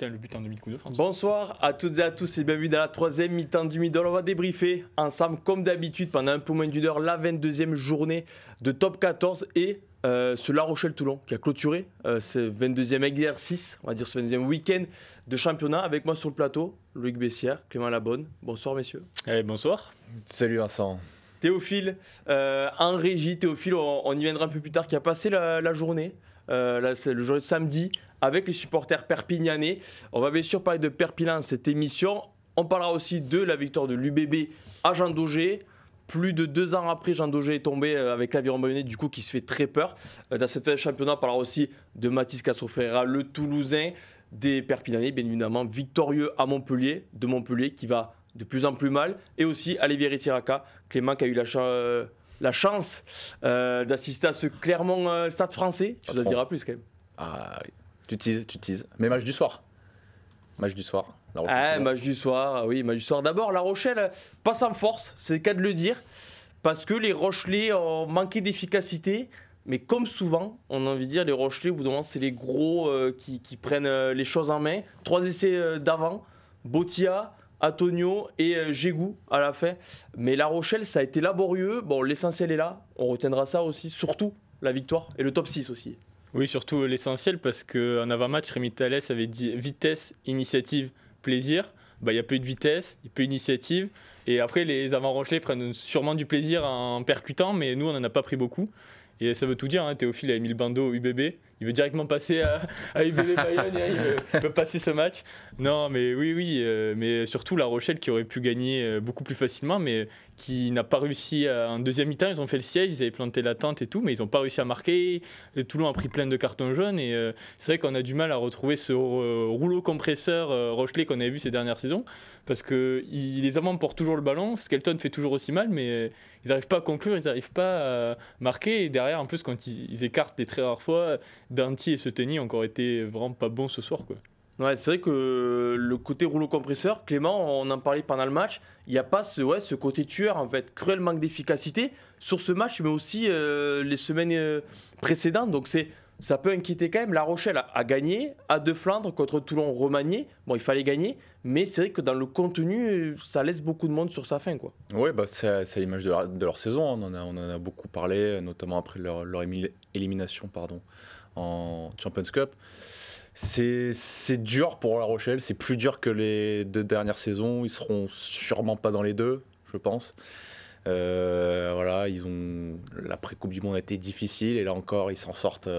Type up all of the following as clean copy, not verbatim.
Putain, le but en demi-coupe de France. Bonsoir à toutes et à tous et bienvenue dans la troisième mi-temps du Middle. On va débriefer ensemble comme d'habitude pendant un peu moins d'une heure la 22e journée de top 14 et ce La Rochelle-Toulon qui a clôturé ce 22e exercice, on va dire ce 22e week-end de championnat. Avec moi sur le plateau, Loïc Bessière, Clément Labonne. Bonsoir messieurs. Bonsoir. Salut Vincent. Théophile, en régie, Théophile, on y viendra un peu plus tard, qui a passé la journée, là, c'est le jour de samedi, avec les supporters perpignanais. On va bien sûr parler de Perpignan dans cette émission. On parlera aussi de la victoire de l'UBB à Jean Daugé. Plus de 2 ans après, Jean Daugé est tombé avec l'Aviron Bayonnais, du coup, qui se fait très peur. Dans cette fin de championnat, on parlera aussi de Mathis Castro-Ferreira, le Toulousain, des Perpignanais, bien évidemment, victorieux à Montpellier, de Montpellier, qui va de plus en plus mal, et aussi Alivieri-Tiraka, Clément qui a eu la chance d'assister à ce Clermont Stade Français. Tu nous en diras plus quand même. Ah, tu teases. Mais match du soir. Match du soir. Match du soir, oui, match du soir. D'abord, La Rochelle passe en force, c'est le cas de le dire, parce que les Rochelais ont manqué d'efficacité. Mais comme souvent, on a envie de dire, les Rochelais, au bout d'un moment, c'est les gros qui prennent les choses en main. 3 essais d'avant, Botia, Antonio et Gégou à la fin. Mais La Rochelle, ça a été laborieux. Bon, l'essentiel est là. On retiendra ça aussi, surtout la victoire et le top 6 aussi. Oui, surtout l'essentiel parce qu'en avant-match, Rémi Thalès avait dit vitesse, initiative, plaisir. Il n'y a pas eu de vitesse, il n'y a pas eu d'initiative. Et après, les avant-Rochelais prennent sûrement du plaisir en percutant, mais nous, on n'en a pas pris beaucoup. Et ça veut tout dire, hein. Théophile a mis le bandeau au UBB. Il veut directement passer à UBB Bayonne et il veut passer ce match. Non, mais oui, mais surtout La Rochelle qui aurait pu gagner beaucoup plus facilement, mais qui n'a pas réussi en deuxième mi-temps. Ils ont fait le siège, ils avaient planté la tente et tout, mais ils n'ont pas réussi à marquer. Et Toulon a pris plein de cartons jaunes et c'est vrai qu'on a du mal à retrouver ce rouleau compresseur Rochelais qu'on avait vu ces dernières saisons, parce que les amants portent toujours le ballon. Skelton fait toujours aussi mal, mais ils n'arrivent pas à conclure, ils n'arrivent pas à marquer. Et derrière, en plus, quand ils écartent des très rares fois, Danti et Seteny ont encore été vraiment pas bons ce soir, quoi. Ouais, c'est vrai que le côté rouleau compresseur, Clément, on en parlait pendant le match, il n'y a pas ce côté tueur, en fait, cruel manque d'efficacité sur ce match, mais aussi les semaines précédentes. Donc ça peut inquiéter quand même. La Rochelle a gagné à De Flandre contre Toulon remanié. Bon, il fallait gagner, mais c'est vrai que dans le contenu, ça laisse beaucoup de monde sur sa fin, quoi. Oui, c'est l'image de leur saison. On en a beaucoup parlé, notamment après leur élimination en Champions Cup. C'est dur pour La Rochelle, c'est plus dur que les 2 dernières saisons. Ils seront sûrement pas dans les 2, je pense. Voilà, l'après-Coupe du Monde a été difficile et là encore, ils s'en sortent.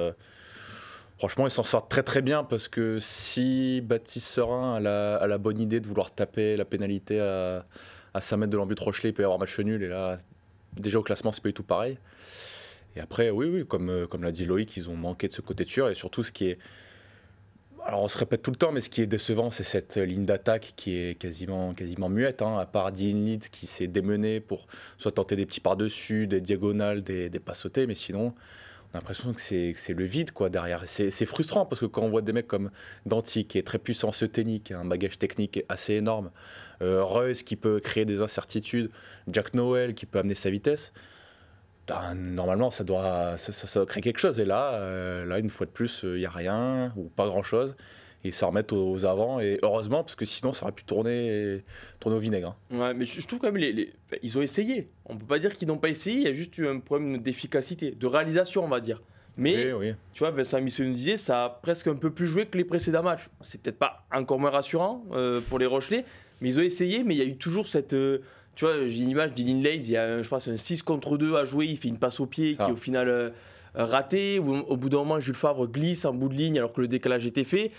Franchement, ils s'en sortent très très bien parce que si Baptiste Serin a la bonne idée de vouloir taper la pénalité à 5 mètres de l'embut de Rochelet, il peut y avoir match nul et là, déjà au classement, c'est pas du tout pareil. Et après, oui, comme l'a dit Loïc, ils ont manqué de ce côté tueur et surtout ce qui est. Alors on se répète tout le temps, mais ce qui est décevant, c'est cette ligne d'attaque qui est quasiment muette, hein, à part Dean Leeds qui s'est démené pour soit tenter des petits par-dessus, des diagonales, des passes sautées, mais sinon on a l'impression que c'est le vide quoi, derrière. C'est frustrant parce que quand on voit des mecs comme Danti qui est très puissant, Seteny qui a un bagage technique assez énorme, Reus qui peut créer des incertitudes, Jack Noel qui peut amener sa vitesse, normalement ça doit créer quelque chose et là une fois de plus il n'y a rien ou pas grand chose et ça remet aux avants et heureusement parce que sinon ça aurait pu tourner au vinaigre, hein. Ouais, mais je trouve quand même ils ont essayé, on peut pas dire qu'ils n'ont pas essayé, il y a juste eu un problème d'efficacité, de réalisation on va dire, mais oui. Tu vois, Vincent Misseux nous disait ça a presque un peu plus joué que les précédents matchs. C'est peut-être pas encore moins rassurant pour les Rochelais, mais ils ont essayé, mais il y a eu toujours cette tu vois, j'ai une image d'Ilin Leys, il y a je pense un 6 contre 2 à jouer, il fait une passe au pied qui est au final ratée. Au bout d'un moment, Jules Favre glisse en bout de ligne alors que le décalage était fait.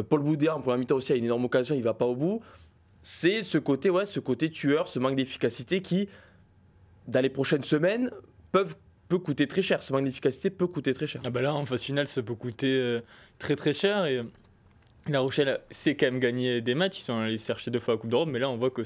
Paul Boudéa en première mi-temps aussi a une énorme occasion, il ne va pas au bout. C'est ce côté tueur, ce manque d'efficacité qui, dans les prochaines semaines, peut coûter très cher. Ce manque d'efficacité peut coûter très cher. Ah bah là, en phase finale, ça peut coûter très très cher. Et La Rochelle sait quand même gagner des matchs. Ils sont allés chercher 2 fois la Coupe d'Europe, mais là, on voit que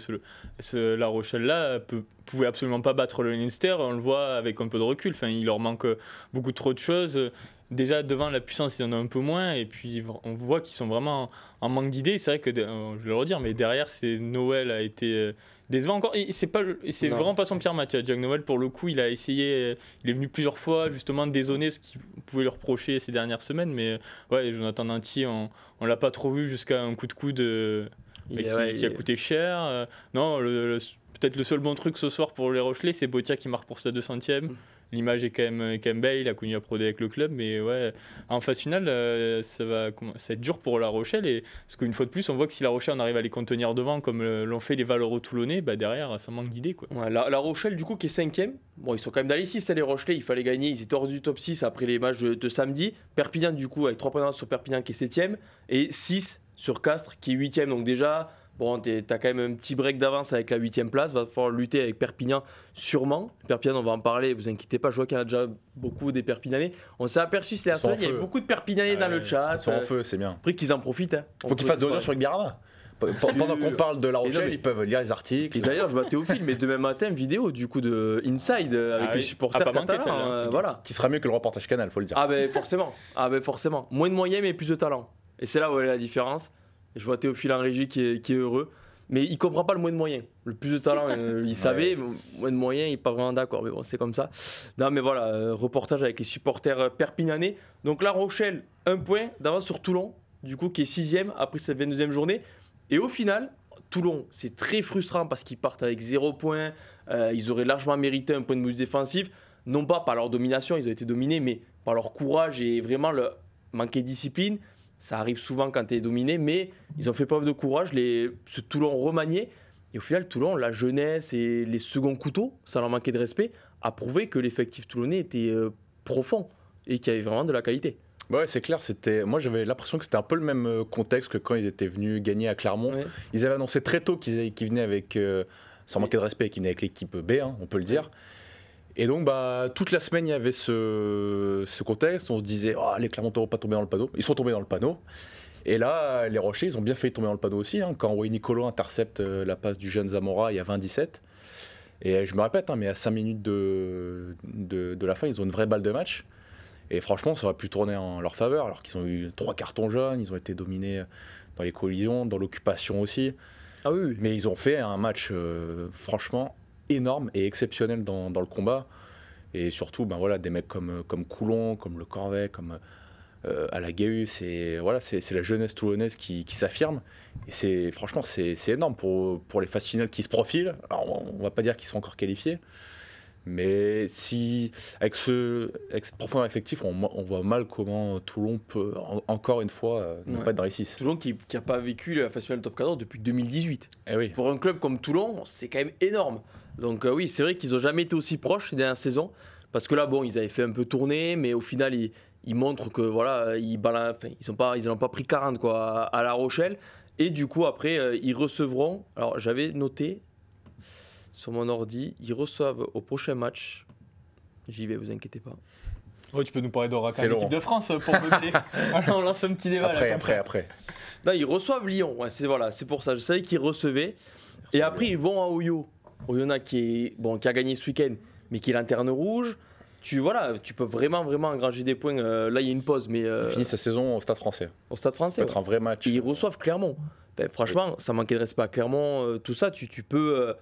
La Rochelle-là pouvait absolument pas battre le Leinster. On le voit avec un peu de recul. Enfin, il leur manque beaucoup trop de choses. déjà devant la puissance, ils en ont un peu moins. Et puis on voit qu'ils sont vraiment en manque d'idées. C'est vrai que, je vais le redire, mais derrière, Noël a été décevant encore. C'est vraiment pas son pire match. Jack Noël, pour le coup, il a essayé, il est venu plusieurs fois justement dézonner ce qu'il pouvait lui reprocher ces dernières semaines. Mais ouais, Jonathan Danty, on l'a pas trop vu jusqu'à un coup de coude qui a coûté cher. Non, peut-être le seul bon truc ce soir pour les Rochelais, c'est Botia qui marque pour sa 200e. L'image est quand même belle, il a connu à Pro D avec le club, mais ouais, en phase finale, ça va être dur pour La Rochelle. Parce qu'une fois de plus, on voit que si La Rochelle on arrive à les contenir devant, comme l'ont fait les valeureux Toulonnais, derrière, ça manque d'idées. Ouais, la Rochelle, du coup, qui est 5e. Bon, ils sont quand même dans les 6, les Rochelais, il fallait gagner. Ils étaient hors du top 6 après les matchs de samedi. Perpignan, du coup, avec 3 points d'avance sur Perpignan qui est 7e, et 6 sur Castres qui est 8e. Donc déjà, bon, t'as quand même un petit break d'avance avec la 8e place. Va falloir lutter avec Perpignan, sûrement. Perpignan, on va en parler, vous inquiétez pas. Je vois qu'il y en a déjà beaucoup des Perpignanais. On s'est aperçu, c'était la semaine, il y avait beaucoup de Perpignanais dans le chat. Ils sont en feu, c'est bien. Après qu'ils en profitent. Faut qu'ils fassent de l'audience sur Guirama. Pendant qu'on parle de La Rochelle, ils peuvent lire les articles. Et d'ailleurs, je vois Théophile, mais demain matin, vidéo du coup de Inside avec les supporters catalans. Voilà. Qui sera mieux que le reportage Canal, faut le dire. Ah ben forcément. Moins de moyens, mais plus de talent. Et c'est là où est la différence. Et je vois Théophile en régie qui est heureux. Mais il comprend pas le moins de moyens. Le plus de talent, il savait, moins de moyens, il n'est pas vraiment d'accord. Mais bon, c'est comme ça. Non, mais voilà, reportage avec les supporters perpignanais. Donc La Rochelle, 1 point d'avance sur Toulon, du coup, qui est 6e après cette 22e journée. Et au final, Toulon, c'est très frustrant parce qu'ils partent avec 0 point. Ils auraient largement mérité un point de bonus défensif. Non pas par leur domination, ils ont été dominés, mais par leur courage et vraiment le manquer de discipline. Ça arrive souvent quand tu es dominé, mais ils ont fait preuve de courage. Ce Toulon remanié. Et au final, Toulon, la jeunesse et les seconds couteaux, ça leur manquait de respect, a prouvé que l'effectif toulonnais était profond et qu'il y avait vraiment de la qualité. Ouais, c'est clair. Moi, j'avais l'impression que c'était un peu le même contexte que quand ils étaient venus gagner à Clermont. Ouais. Ils avaient annoncé très tôt qu'ils venaient avec, sans manquer de respect, qu'ils venaient avec l'équipe B, on peut le dire. Et donc, toute la semaine, il y avait ce contexte. On se disait, les Clermontois ne vont pas tomber dans le panneau. Ils sont tombés dans le panneau. Et là, les Rochers, ils ont bien failli tomber dans le panneau aussi. Quand Wayne Nicolo intercepte la passe du jeune Zamora, il y a 20-17. Et je me répète, mais à 5 minutes de la fin, ils ont une vraie balle de match. Et franchement, ça aurait pu tourner en leur faveur, alors qu'ils ont eu 3 cartons jaunes, ils ont été dominés dans les collisions, dans l'occupation aussi. Ah oui. Mais ils ont fait un match franchement énorme et exceptionnel dans le combat. Et surtout, des mecs comme Coulon, comme Le Corvet, comme Alagaeus, c'est la jeunesse toulonnaise qui s'affirme. Et franchement, c'est énorme pour les phases finales qui se profilent. Alors, on ne va pas dire qu'ils sont encore qualifiés. Mais avec ce profond effectif, on voit mal comment Toulon peut, encore une fois, ne pas être dans les 6. Toulon qui n'a pas vécu la phase finale top 14 depuis 2018. Oui. Pour un club comme Toulon, c'est quand même énorme. Donc oui, c'est vrai qu'ils n'ont jamais été aussi proches ces dernières saisons. Parce que là, ils avaient fait un peu tourner, mais au final, ils montrent que ils n'ont pas pris 40 à La Rochelle. Et du coup, après, ils recevront. Alors, j'avais noté sur mon ordi, ils reçoivent au prochain match. J'y vais, vous inquiétez pas. Oh, tu peux nous parler d'Oracan, l'équipe de France pour noter. Alors, on lance un petit débat. Après. Non, ils reçoivent Lyon. Ouais, c'est pour ça. Je savais qu'ils recevaient. Et après, ils vont à Oyo. Oyonnax qui a gagné ce week-end, mais qui est lanterne rouge. Tu peux vraiment engranger des points. Là, il y a une pause, mais il finit sa saison au Stade Français. Au Stade Français. Ça peut être un vrai match. Et ils reçoivent Clermont. Franchement, ça manquait de respect à Clermont. Tout ça, tu peux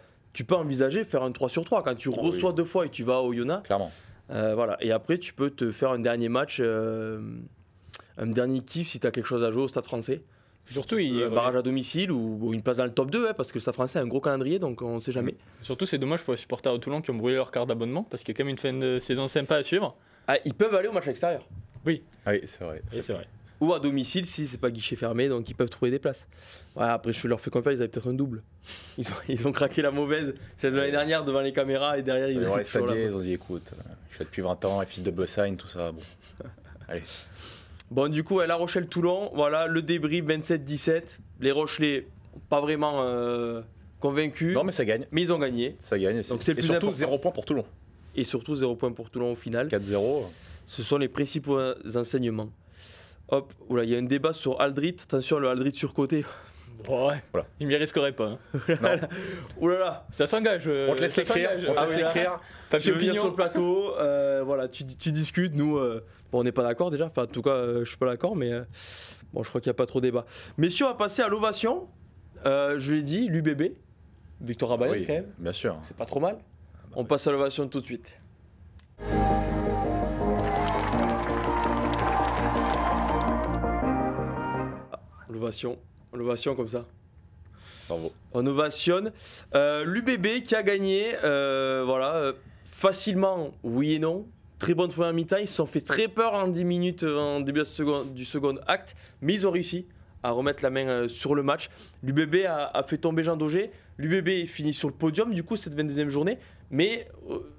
envisager faire un 3/3 quand tu reçois 2 fois et tu vas à Oyonnax. Clairement. Et après, tu peux te faire un dernier match, un dernier kiff si tu as quelque chose à jouer au Stade Français. Surtout, un barrage à domicile ou une place dans le top 2, parce que le Stade Français a un gros calendrier, donc on ne sait jamais. Surtout, c'est dommage pour les supporters de Toulon qui ont brûlé leur carte d'abonnement, parce qu'il y a quand même une fin de saison sympa à suivre. Ils peuvent aller au match extérieur. Oui, c'est vrai. Et c'est vrai. Ou à domicile si c'est pas guichet fermé, donc ils peuvent trouver des places. Après, je leur fais confiance, ils avaient peut-être un double. Ils ont craqué la mauvaise, celle de l'année dernière devant les caméras, et derrière ils ont les stadiers, ils ont dit écoute, je suis là depuis 20 ans, et fils de Bossaigne, tout ça, bon. Allez. Bon, du coup, La Rochelle-Toulon, voilà, le débrief 27-17. Les Rochelais, pas vraiment convaincus. Non, mais ça gagne. Mais ils ont gagné. Ça gagne. Donc c'est le plus surtout important. 0 points pour Toulon. Et surtout 0 points pour Toulon au final. 4-0. Ce sont les principaux enseignements. Hop, il y a un débat sur Aldrit. Attention, le Aldrit surcoté. Ouais, Voilà. il m'y risquerait pas. Hein. Ouh là là. Ça s'engage. On te laisse ça écrire. s'engage. On te Ah laisse oui, là. écrire. Tu Papier veux venir sur opinion. le plateau, voilà, tu discutes, nous, bon, on n'est pas d'accord déjà, enfin en tout cas je suis pas d'accord, mais bon je crois qu'il n'y a pas trop débat. Messieurs, on va passer à l'ovation, je l'ai dit, l'UBB, victoire à Bayonne Oui, quand même, bien sûr. c'est pas trop mal. On passe à l'ovation tout de suite. L'ovation comme ça. Bravo. On ovationne. L'UBB qui a gagné, facilement, oui et non. Très bonne première mi-temps. Ils se sont fait très peur en 10 minutes en début du second acte, mais ils ont réussi à remettre la main sur le match. L'UBB a fait tomber Jean Daugé. L'UBB finit sur le podium, du coup, cette 22e journée. Mais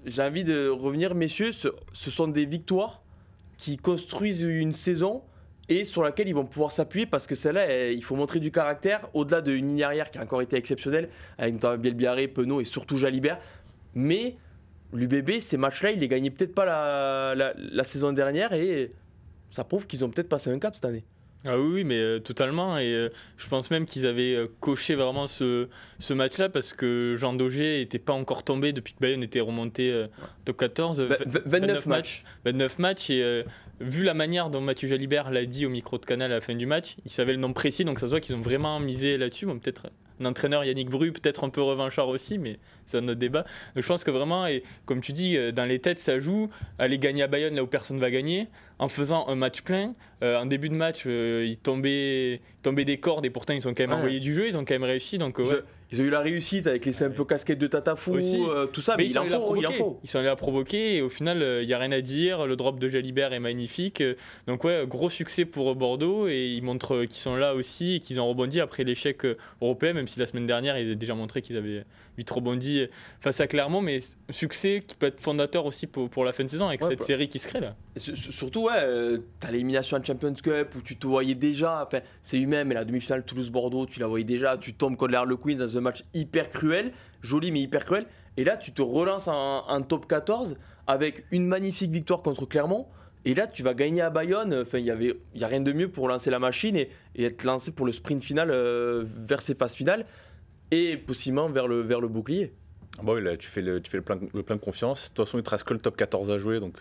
j'ai envie de revenir, messieurs, ce sont des victoires qui construisent une saison et sur laquelle ils vont pouvoir s'appuyer parce que celle-là, il faut montrer du caractère au-delà d'une ligne arrière qui a encore été exceptionnelle avec notamment Bielbiarré, Penaud et surtout Jalibert. Mais l'UBB, ces matchs-là, ils les gagnaient peut-être pas la saison dernière et ça prouve qu'ils ont peut-être passé un cap cette année. Ah oui, mais totalement. Et je pense même qu'ils avaient coché vraiment ce match-là parce que Jean Daugé n'était pas encore tombé depuis que Bayonne était remonté top 14. 29 matchs. 29 matchs. Et vu la manière dont Mathieu Jalibert l'a dit au micro de Canal à la fin du match, il savait le nom précis. Donc ça se voit qu'ils ont vraiment misé là-dessus. Bon, peut-être un entraîneur, Yannick Bru, peut-être un peu revanchard aussi, mais c'est un autre débat. Donc je pense que vraiment, et comme tu dis, dans les têtes, ça joue. Aller gagner à Bayonne là où personne ne va gagner, en faisant un match plein. En début de match, ils tombaient des cordes et pourtant ils ont quand même envoyé du jeu, ils ont quand même réussi. Donc, ouais. Ils ont eu la réussite avec les un peu casquettes de Tatafou, Aussi. tout ça, mais il en faut. Ils sont allés à provoquer et au final, il n'y a rien à dire. Le drop de Jalibert est magnifique. Donc ouais, gros succès pour Bordeaux et ils montrent qu'ils sont là aussi et qu'ils ont rebondi après l'échec européen, même si la semaine dernière, ils avaient déjà montré qu'ils avaient vite rebondi face à Clermont, mais succès qui peut être fondateur aussi pour la fin de saison avec cette série qui se crée là. Surtout, t'as l'élimination en Champions Cup où tu te voyais déjà, enfin, c'est humain, mais la demi-finale Toulouse-Bordeaux, tu la voyais déjà, tu tombes contre l'Harlequins dans un match hyper cruel, joli mais hyper cruel, et là tu te relances en top 14 avec une magnifique victoire contre Clermont, et là tu vas gagner à Bayonne, enfin, il y a rien de mieux pour lancer la machine et être lancé pour le sprint final vers ces phases finales, et possiblement vers le bouclier. Bon, là, tu fais le plein de confiance. De toute façon, il te reste que le top 14 à jouer, donc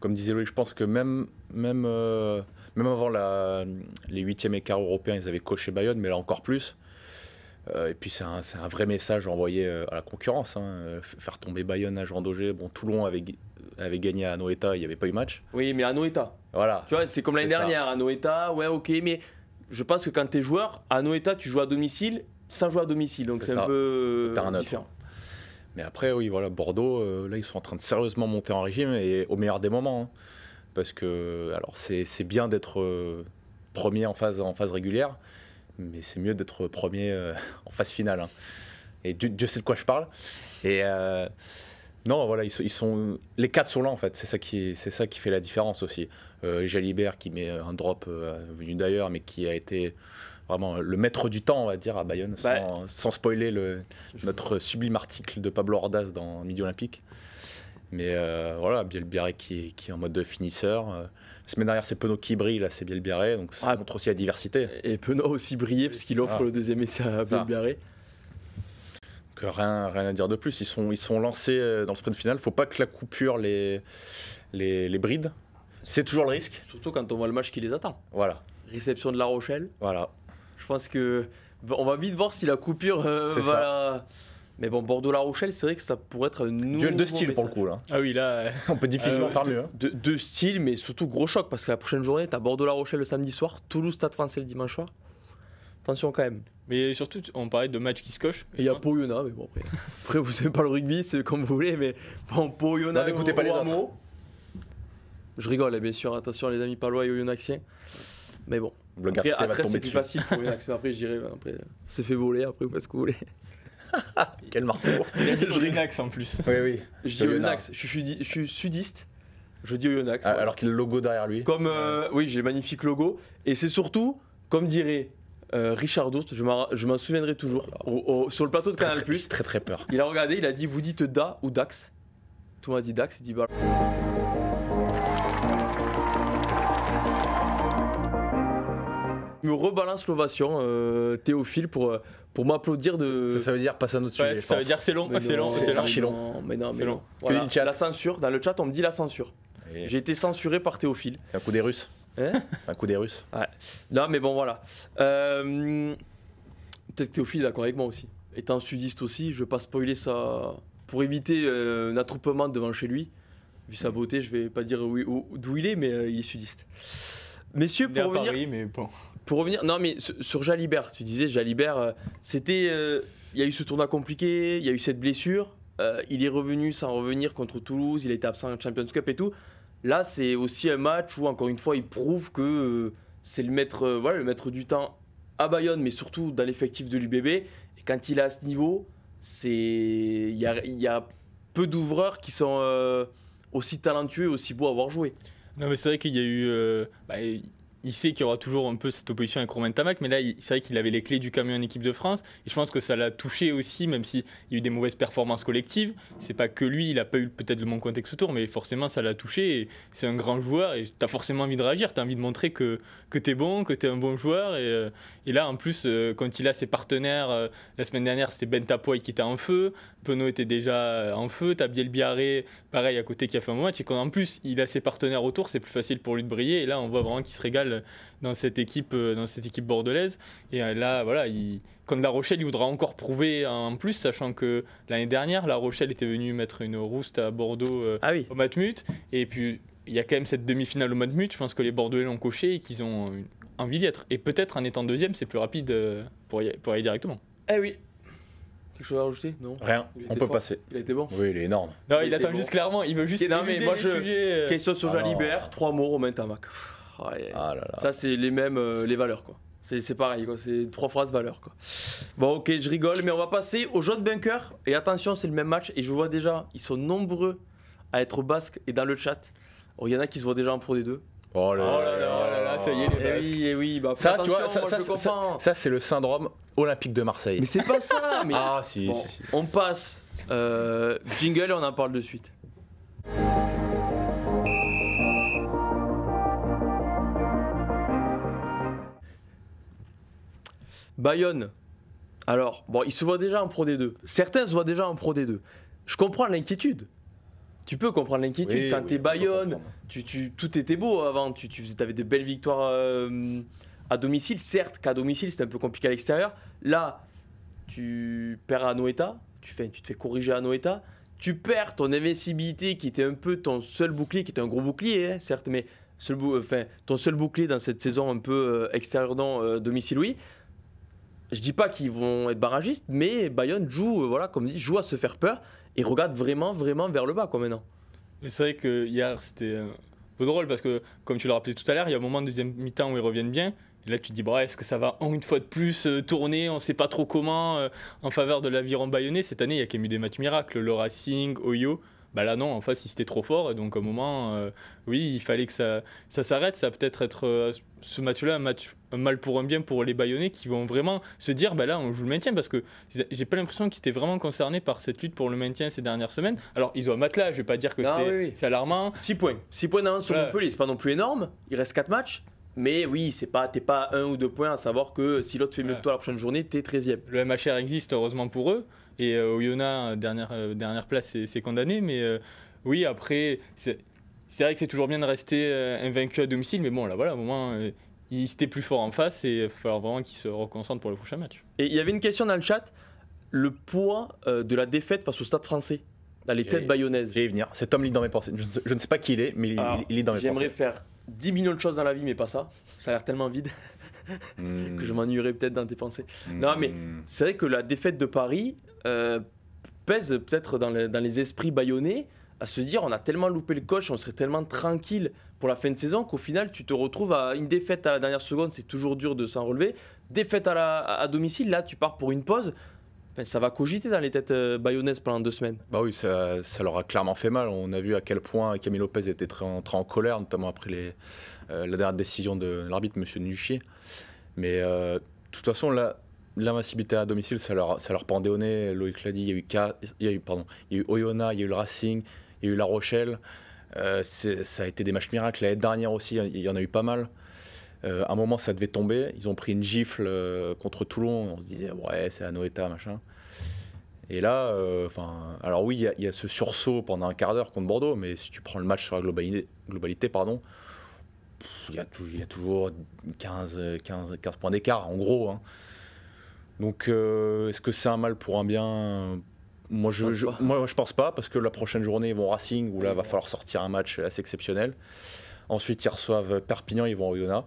comme disait Loïc, je pense que même avant les 8e écarts européens, ils avaient coché Bayonne, mais là encore plus. Et puis c'est un vrai message envoyé à la concurrence. Faire tomber Bayonne à Jean Daugé. Bon, Toulon avait gagné à Anoeta, il n'y avait pas eu match. Oui, mais à Anoeta. Voilà. Tu vois, c'est comme l'année dernière. À Anoeta, ouais, ok, mais je pense que quand tu es joueur, à Anoeta, tu joues à domicile sans jouer à domicile. Donc c'est un peu différent. Mais après, oui, voilà, Bordeaux, là, ils sont en train de sérieusement monter en régime et au meilleur des moments. Parce que, alors, c'est bien d'être premier en phase régulière, mais c'est mieux d'être premier en phase finale. Et Dieu sait de quoi je parle. Et non, voilà, ils sont, les 4 sont là, en fait. C'est ça qui fait la différence aussi. Jalibert qui met un drop venu d'ailleurs, mais qui a été vraiment le maître du temps, on va dire, à Bayonne, sans spoiler notre sublime article de Pablo Ordaz dans Midi Olympique. Mais voilà, Bielbiarré qui est en mode finisseur. La semaine dernière, c'est Penaud qui brille, là, c'est Bielbiarré, donc ça montre aussi la diversité. Et Penaud aussi brillé, parce qu'il offre le deuxième essai à Bielbiarré. Donc rien à dire de plus. Ils sont lancés dans le sprint final. Faut pas que la coupure les bride. C'est toujours le risque. Surtout quand on voit le match qui les attend. Voilà. Réception de La Rochelle. Voilà. Je pense que on va vite voir si la coupure va. Mais bon, Bordeaux-La Rochelle, c'est vrai que ça pourrait être un nouveau duel de style message. pour le coup là. Ah oui, là, on peut difficilement faire mieux. De style, mais surtout gros choc parce que la prochaine journée, t'as Bordeaux-La Rochelle le samedi soir, Toulouse-Stade Français le dimanche soir. Attention quand même. Mais surtout, on parlait de matchs qui se cochent. Et il y a Pau-Oyonnax, mais bon après vous savez pas le rugby, c'est comme vous voulez, mais bon, Pau-Oyonnax. N'écoutez pas les autres. Je rigole, bien sûr, attention les amis palois et Oyonnaxiens. Mais bon. Après, à 13, c'est tomber plus dessus. facile pour Oyonnax, mais après je dirais, c'est fait voler, après vous faites ce que vous voulez. Quel marteau. Il a dit Oyonnax en plus. Oui. Je dis Oyonnax, je suis sudiste, je dis Oyonnax. Alors qu'il a le logo derrière lui. Comme, oui, j'ai le magnifique logo. Et c'est surtout, comme dirait Richard Doust, je m'en souviendrai toujours, sur le plateau de Canal+. Très très peur. Il a regardé, il a dit, vous dites Da ou Dax. Tout le monde a dit Dax, il dit bah. me rebalance l'ovation, Théophile, pour m'applaudir de. Ça veut dire passer à notre sujet. Ouais, ça veut dire c'est long, Mais c'est non, long, c'est c'est long. archi long. Non, mais non, C'est mais long. non. Voilà, le chat. la censure, dans le chat, on me dit la censure. Et J'ai été censuré par Théophile. C'est un coup des Russes. Hein Un coup des Russes. Non, mais bon, voilà. Peut-être que Théophile est d'accord avec moi aussi. Étant sudiste aussi, je ne veux pas spoiler ça. Pour éviter un attroupement devant chez lui, vu sa beauté, je vais pas dire d'où il est, mais il est sudiste. Messieurs, Né à pour revenir, Paris, mais bon. non mais sur Jalibert, tu disais Jalibert, c'était, il y a eu ce tournoi compliqué, il y a eu cette blessure, il est revenu sans revenir contre Toulouse, il a été absent en Champions Cup et tout. Là, c'est aussi un match où encore une fois, il prouve que c'est le maître du temps à Bayonne, mais surtout dans l'effectif de l'UBB. Et quand il est à ce niveau, il y a peu d'ouvreurs qui sont aussi talentueux et aussi beaux à avoir joué. Non, mais c'est vrai qu'il y a eu. Il sait qu'il y aura toujours un peu cette opposition avec Romain Tamac, mais là, c'est vrai qu'il avait les clés du camion en équipe de France. Et je pense que ça l'a touché aussi, même s'il y a eu des mauvaises performances collectives. C'est pas que lui, il a pas eu peut-être le bon contexte autour, mais forcément, ça l'a touché. Et c'est un grand joueur et tu as forcément envie de réagir. Tu as envie de montrer que tu es bon, que tu es un bon joueur. Et là, en plus, quand il a ses partenaires, la semaine dernière, c'était Ben Tapoy qui était en feu. Penaud était déjà en feu. Tu as Biel Biarré, pareil, à côté, qui a fait un bon match. Et quand en plus, il a ses partenaires autour, c'est plus facile pour lui de briller. Et là, on voit vraiment qu'il se régale dans cette équipe bordelaise. Et là, voilà, contre La Rochelle, il voudra encore prouver en plus, sachant que l'année dernière, La Rochelle était venue mettre une rouste à Bordeaux au Matmut. Et puis, il y a quand même cette demi-finale au Matmut. Je pense que les Bordelais l'ont coché et qu'ils ont envie d'y être. Et peut-être en étant deuxième, c'est plus rapide pour y aller directement. Eh oui. Quelque chose à rajouter? Non. Rien, Il on était peut fort. passer. Il a été bon. Oui, il est énorme. Non, Il il attend était juste bon. clairement, il veut juste Non, mais moi, les sujets. Question sur Ah non. Jalibert, 3 mots, Romain Tamac. Ouais. Ah là là. Ça, c'est les mêmes, les valeurs, quoi. C'est pareil, quoi. C'est 3 phrases valeurs, quoi. Bon, ok, je rigole, mais on va passer au jaune bunker. Et attention, c'est le même match. Et je vois déjà, ils sont nombreux à être basques et dans le chat. Il y en a qui se voient déjà en Pro D2. Oh là Oh là là, ça y est, les Basques. Eh oui, bah, Ça, attention, tu vois, moi, je le comprends. ça, c'est le syndrome olympique de Marseille. Mais c'est pas ça. Mais... Ah si, Bon, si. on passe. Jingle et on en parle de suite. Bayonne. Alors, bon, ils se voient déjà en Pro D2. Certains se voient déjà en Pro D2. Je comprends l'inquiétude. Tu peux comprendre l'inquiétude Oui, quand oui, t'es on peut Bayonne. comprendre. Tout était beau avant. Tu avais de belles victoires à domicile. Certes, qu'à domicile, c'était un peu compliqué à l'extérieur. Là, tu perds à Anoeta. Tu te fais corriger à Anoeta. Tu perds ton invincibilité qui était un peu ton seul bouclier, qui était un gros bouclier, hein, certes, mais ton seul bouclier dans cette saison un peu extérieure domicile, oui. Je dis pas qu'ils vont être barragistes, mais Bayonne joue, voilà, comme dit, joue à se faire peur et regarde vraiment, vraiment vers le bas, quoi, maintenant. Mais c'est vrai que hier, c'était un peu drôle parce que, comme tu l'as rappelé tout à l'heure, il y a un moment de deuxième mi-temps où ils reviennent bien. Et là, tu te dis, bah, est-ce que ça va une fois de plus tourner? On ne sait pas trop comment en faveur de l'aviron bayonnais. Cette année, il y a quand même eu des matchs miracles. Le Racing, Oyo. Bah là, non, en face, c'était trop fort. Et donc, à un moment, oui, il fallait que ça s'arrête. Ça va peut-être être ce match-là, un mal pour un bien pour les Bayonnais qui vont vraiment se dire, bah là, on joue le maintien. Parce que j'ai pas l'impression qu'ils étaient vraiment concernés par cette lutte pour le maintien ces dernières semaines. Alors, ils ont un matelas, je vais pas dire que c'est alarmant. 6 points. 6 points d'avance sur Voilà. Montpellier, c'est pas non plus énorme. Il reste 4 matchs. Mais oui, t'es pas 1 ou 2 points à savoir que si l'autre fait mieux que toi la prochaine journée, t'es 13e. Le MHR existe, heureusement pour eux. Et Oyonnax, dernière place, c'est condamné. Mais oui, après, c'est vrai que c'est toujours bien de rester invaincu à domicile. Mais bon, là, voilà, au moment, ils étaient plus forts en face et il va falloir vraiment qu'ils se reconcentrent pour le prochain match. Et il y avait une question dans le chat, le poids de la défaite face au Stade français, dans les têtes bayonnaises. J'allais y venir. Cet homme lit dans mes pensées. Je ne sais pas qui il est, mais Alors, il lit dans mes pensées. J'aimerais faire 10 millions de choses dans la vie, mais pas ça. Ça a l'air tellement vide que je m'ennuierais peut-être dans tes pensées. Non, mais c'est vrai que la défaite de Paris pèse peut-être dans les esprits bayonnais à se dire on a tellement loupé le coche, on serait tellement tranquille pour la fin de saison qu'au final tu te retrouves à une défaite à la dernière seconde, c'est toujours dur de s'en relever. Défaite à domicile, là tu pars pour une pause. Enfin, ça va cogiter dans les têtes bayonnaises pendant 2 semaines. Bah oui, ça leur a clairement fait mal. On a vu à quel point Camille Lopez était très en colère, notamment après la dernière décision de l'arbitre, M. Nuchier. Mais de toute façon, là, l'invincibilité à domicile, ça leur pendait au nez. Loïc l'a dit, il y a eu Oyonnax, il y a eu le Racing, il y a eu La Rochelle. Ça a été des matchs miracles. L'année dernière aussi, il y en a eu pas mal. À un moment, ça devait tomber. Ils ont pris une gifle contre Toulon. On se disait, ouais, c'est Anoeta, machin. Et là, alors oui, il y a ce sursaut pendant un quart d'heure contre Bordeaux, mais si tu prends le match sur la globalité, il y a toujours 15 points d'écart, en gros. Hein. Donc, est-ce que c'est un mal pour un bien ? Moi, je pense pas, parce que la prochaine journée, ils vont au Racing, où là, il va falloir sortir un match assez exceptionnel. Ensuite, ils reçoivent Perpignan, ils vont au Oyonnax.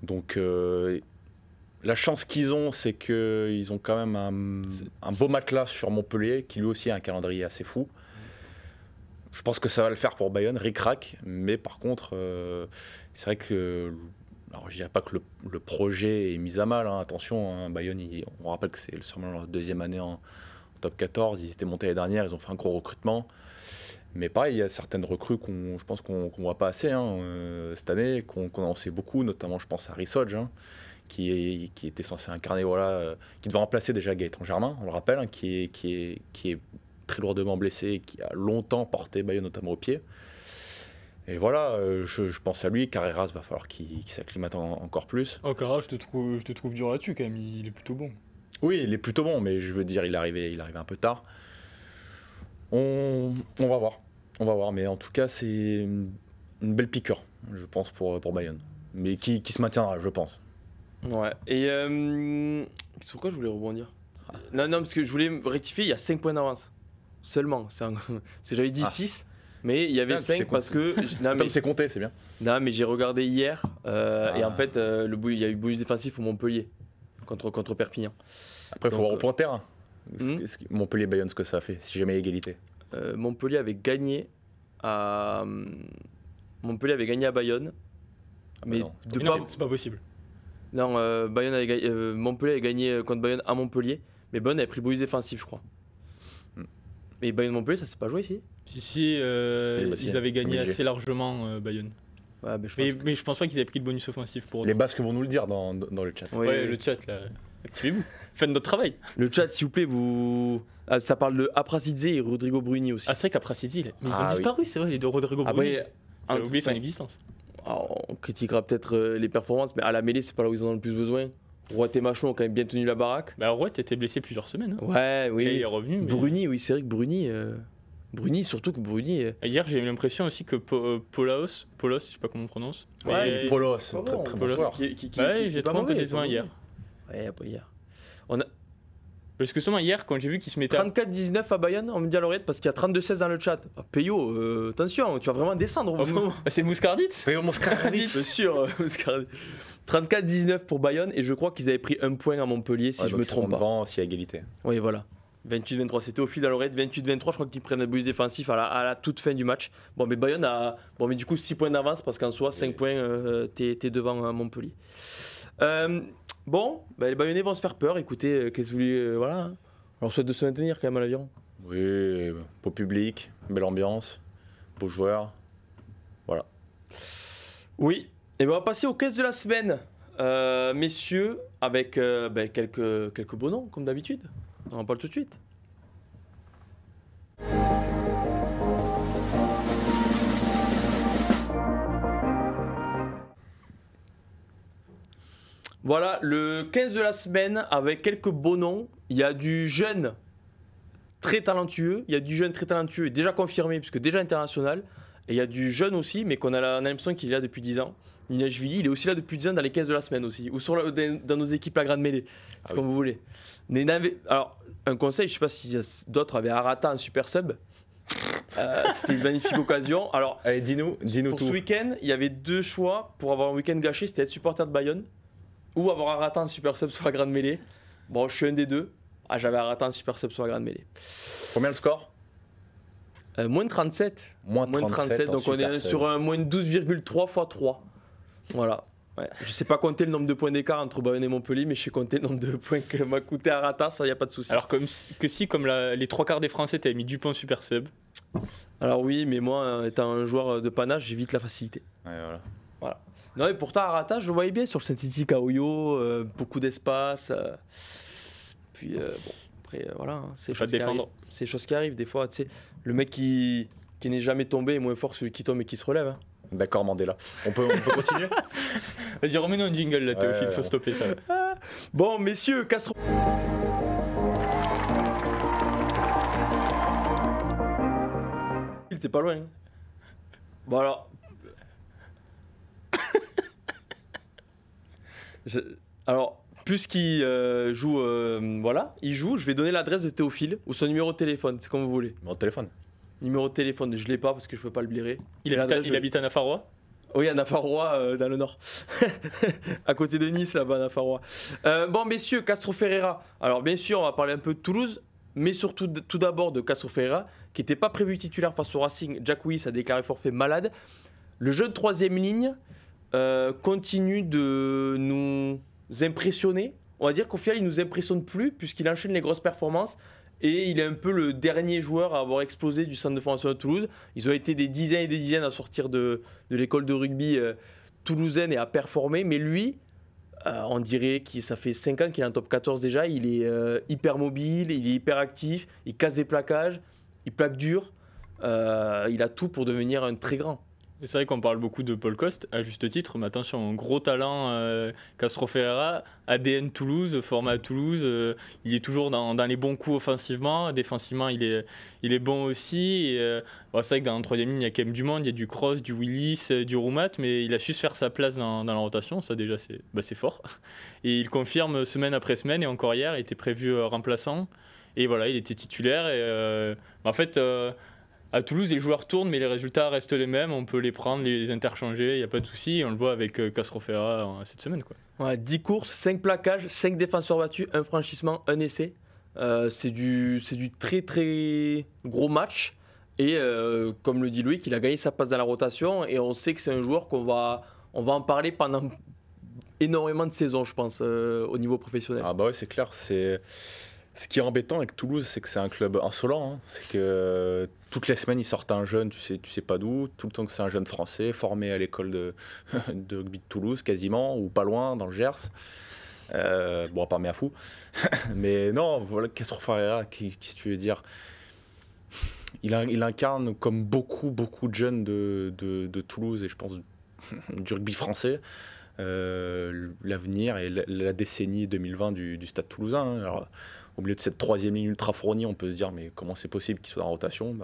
Donc, la chance qu'ils ont, c'est qu'ils ont quand même un beau matelas sur Montpellier, qui lui aussi a un calendrier assez fou. Je pense que ça va le faire pour Bayonne, ric-rac, mais par contre, c'est vrai que... Alors, je dirais pas que le projet est mis à mal, hein. Attention, hein, Bayonne, on rappelle que c'est sûrement leur deuxième année en top 14, ils étaient montés l'année dernière, ils ont fait un gros recrutement. Mais pareil, il y a certaines recrues je pense qu'on voit pas assez cette année, qu'on a lancé beaucoup, notamment je pense à Rissolge, hein, qui était censé incarner, qui devait remplacer déjà Gaëtan Germain, on le rappelle, hein, qui est très lourdement blessé et qui a longtemps porté Bayonne notamment au pied. Et voilà, je pense à lui. Carreras, va falloir qu'il s'acclimate encore plus. Oh, Carreras, je te trouve dur là-dessus quand même, il est plutôt bon. Oui, il est plutôt bon, mais je veux dire, il est arrivé un peu tard. On va voir. On va voir, mais en tout cas, c'est une belle piqûre, je pense, pour Bayonne. Mais qui se maintiendra, je pense. Ouais, et sur quoi je voulais rebondir ? Non, parce que je voulais rectifier, il y a 5 points d'avance. Seulement. J'avais dit 6. Mais il y avait 5 parce que... Comme c'est compté, c'est bien. Non, mais j'ai regardé hier et en fait, il y a eu bonus défensif pour Montpellier contre Perpignan. Après, il faut voir au point de terrain. Montpellier-Bayonne, ce que ça a fait, si jamais égalité. Montpellier avait gagné à Bayonne. Mais non, c'est pas possible. Non, Montpellier avait gagné contre Bayonne à Montpellier. Mais Bayonne avait pris bonus défensif, je crois. Mais Bayonne-Montpellier, ça s'est pas joué ici ? Si, ils avaient gagné assez largement Bayonne. Ouais, mais je pense pas qu'ils avaient pris le bonus offensif pour... Les Basques vont nous le dire dans le chat. Ouais, le chat, là. Activez-vous. Faites notre travail. Le chat, s'il vous plaît, ça parle de Aprasidze et Rodrigo Bruni aussi. Ah, c'est vrai qu'Aprasidze, mais ils ont disparu, c'est vrai, les deux Rodrigo Bruni. On a oublié son existence. Alors, on critiquera peut-être les performances, mais à la mêlée, c'est pas là où ils en ont le plus besoin. Roy et Machon ont quand même bien tenu la baraque. Bah, Roy était blessé plusieurs semaines. Hein. Ouais, oui. Et il est revenu. Mais... Bruni, oui, c'est vrai que Bruni, surtout que Bruni. Hier, j'ai eu l'impression aussi que Polos, je sais pas comment on prononce. Ouais, Polos, très bon joueur. Ouais, j'ai trouvé un peu décevant hier. Ouais, pas hier. Parce que justement, hier, quand j'ai vu qu'il se mettait. 34-19 à Bayonne, on me dit à l'oreillette parce qu'il y a 32-16 dans le chat. Peyo, attention, tu vas vraiment descendre. C'est Mouskardit. Peyo Mouskardit. C'est sûr, Mouskardit. 34-19 pour Bayonne et je crois qu'ils avaient pris un point à Montpellier si je me trompe pas. Devant, s'il y a égalité. Oui, voilà. 28-23, c'était au fil à l'oreillette. 28-23, je crois qu'ils prennent le bonus défensif à la toute fin du match. Bon, mais Bayonne a. Bon, mais du coup, 6 points d'avance parce qu'en soi, 5 points, t'es devant Montpellier. Bon, les Bayonnais vont se faire peur. Écoutez, qu'est-ce que vous voulez. Voilà. On leur souhaite de se maintenir quand même à l'aviron. Oui, beau public, belle ambiance, beaux joueurs. Voilà. Oui. Et on va passer aux caisses de la semaine, messieurs, avec quelques beaux noms, comme d'habitude. On en parle tout de suite. Voilà, le 15 de la semaine avec quelques beaux noms. Il y a du jeune très talentueux. Il y a du jeune très talentueux déjà confirmé, puisque déjà international. Et il y a du jeune aussi, mais on a l'impression qu'il est là depuis 10 ans. Ninashvili, il est aussi là depuis 10 ans dans les caisses de la semaine aussi. Ou dans nos équipes la grande mêlée. C'est comme vous voulez. Alors, un conseil, je ne sais pas si d'autres avaient Arata en super sub. C'était une magnifique occasion. Alors, allez, dis-nous pour tout. Ce week-end, il y avait 2 choix pour avoir un week-end gâché. C'était être supporter de Bayonne ou avoir Arata en super sub sur la grande mêlée. Bon, je suis un des deux. J'avais Arata en super sub sur la grande mêlée. Combien le score ? Moins de 37. Moins de 37, donc on est sur un moins de 12,3 x 3. Voilà. Ouais. Je sais pas compter le nombre de points d'écart entre Bayonne et Montpellier, mais je sais compter le nombre de points que m'a coûté Arata, ça y a pas de souci. Alors comme les 3 quarts des Français t'avais mis Dupont super sub. Alors oui, mais moi étant un joueur de panache, j'évite la facilité. Ouais, voilà. Non et pourtant Arata, je le voyais bien sur le synthétique à Oyo, beaucoup d'espace. Puis bon, après voilà, c'est des choses qui arrivent des fois. Tu sais, le mec qui n'est jamais tombé est moins fort que celui qui tombe et qui se relève. Hein. D'accord, Mandela. On peut continuer. Vas-y, remets-nous un jingle là, Théophile, faut bon. stopper ça. Bon, messieurs, Castro. C'est pas loin. Hein. Bon alors. Alors, puisqu'il joue, voilà, il joue, je vais donner l'adresse de Théophile ou son numéro de téléphone, c'est comme vous voulez. Mon téléphone. Numéro de téléphone, je l'ai pas parce que je peux pas le blairer. Il habite à Nafarrois. Oui, à Nafarrois, dans le nord. À côté de Nice, là-bas, à Nafarrois. Bon, messieurs, Castro Ferreira. Alors, bien sûr, on va parler un peu de Toulouse, mais surtout, tout d'abord, de Castro Ferreira, qui n'était pas prévu titulaire face au Racing. Jack Willis a déclaré forfait malade. Le jeu de troisième ligne continue de nous impressionner. On va dire qu'au final, il ne nous impressionne plus, puisqu'il enchaîne les grosses performances. Et il est un peu le dernier joueur à avoir explosé du centre de formation de Toulouse. Ils ont été des dizaines et des dizaines à sortir de l'école de rugby toulousaine et à performer. Mais lui, on dirait que ça fait 5 ans qu'il est en top 14 déjà. Il est hyper mobile, il est hyper actif, il casse des plaquages, il plaque dur. Il a tout pour devenir un très grand. Et c'est vrai qu'on parle beaucoup de Paul Coste, à juste titre, mais attention, un gros talent, Castro Ferreira, ADN Toulouse, format à Toulouse, il est toujours dans les bons coups offensivement, défensivement il est bon aussi, et, bon, c'est vrai que dans la troisième ligne il y a quand même du monde, il y a du Cross, du Willis, du Roumat, mais il a su se faire sa place dans la rotation, ça déjà c'est fort, et il confirme semaine après semaine, et encore hier il était prévu remplaçant, et voilà, il était titulaire, et en fait... à Toulouse, les joueurs tournent, mais les résultats restent les mêmes. On peut les prendre, les interchanger, il n'y a pas de souci. On le voit avec Castro Ferreira cette semaine. Quoi. Ouais, 10 courses, 5 plaquages, 5 défenseurs battus, 1 franchissement, 1 essai. C'est du très très gros match. Et comme le dit Loïc, il a gagné sa place dans la rotation. Et on sait que c'est un joueur on va en parler pendant énormément de saisons, je pense, au niveau professionnel. Ah bah ouais, c'est clair. Ce qui est embêtant avec Toulouse, c'est que c'est un club insolent. Hein. C'est que toutes les semaines, ils sortent un jeune, tu sais pas d'où. Tout le temps que c'est un jeune français, formé à l'école de rugby de Toulouse, quasiment, ou pas loin, dans le Gers. Bon, à part Méafou. Mais non, voilà, Castro Ferreira, qui tu veux dire, il incarne comme beaucoup de jeunes de Toulouse, et je pense du rugby français, l'avenir et la décennie 2020 du Stade Toulousain. Hein. Alors, au milieu de cette troisième ligne ultra fournie, on peut se dire mais comment c'est possible qu'il soit en rotation?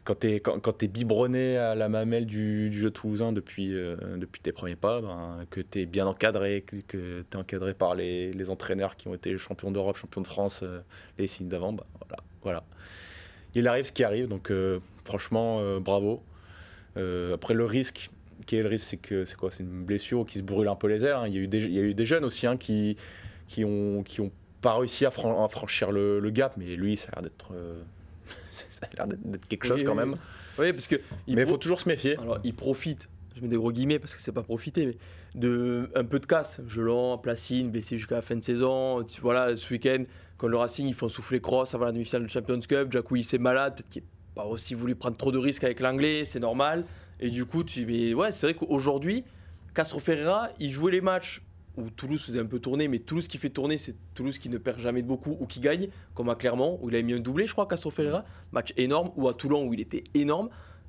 Quand t'es biberonné à la mamelle du jeu toulousain depuis tes premiers pas, que t'es bien encadré, que t'es encadré par les entraîneurs qui ont été champions d'Europe, champions de France les signes d'avant, voilà. Il arrive ce qui arrive, donc franchement bravo. Après le risque, quel est le risque? C'est une blessure qui se brûle un peu les ailes. Hein. Il y a eu des jeunes aussi hein, qui ont pas réussi à franchir le gap, mais lui ça a l'air d'être quelque chose quand même. Oui, parce que mais il faut toujours se méfier. Alors il profite, je mets des gros guillemets parce que c'est pas profiter, mais de un peu de casse. Gelon, Placine, blessé jusqu'à la fin de saison. Voilà, ce week-end, quand le Racing ils font souffler Cross avant la demi-finale de Champions Cup, Jack Willis est malade, peut-être qu'il n'a pas aussi voulu prendre trop de risques avec l'anglais, c'est normal. Et du coup, ouais, c'est vrai qu'aujourd'hui, Castro Ferreira, il jouait les matchs où Toulouse faisait un peu tourner, mais Toulouse qui fait tourner, c'est Toulouse qui ne perd jamais de beaucoup ou qui gagne, comme à Clermont, où il a mis un doublé, je crois, Castro Ferreira, match énorme, ou à Toulon, où il était énorme.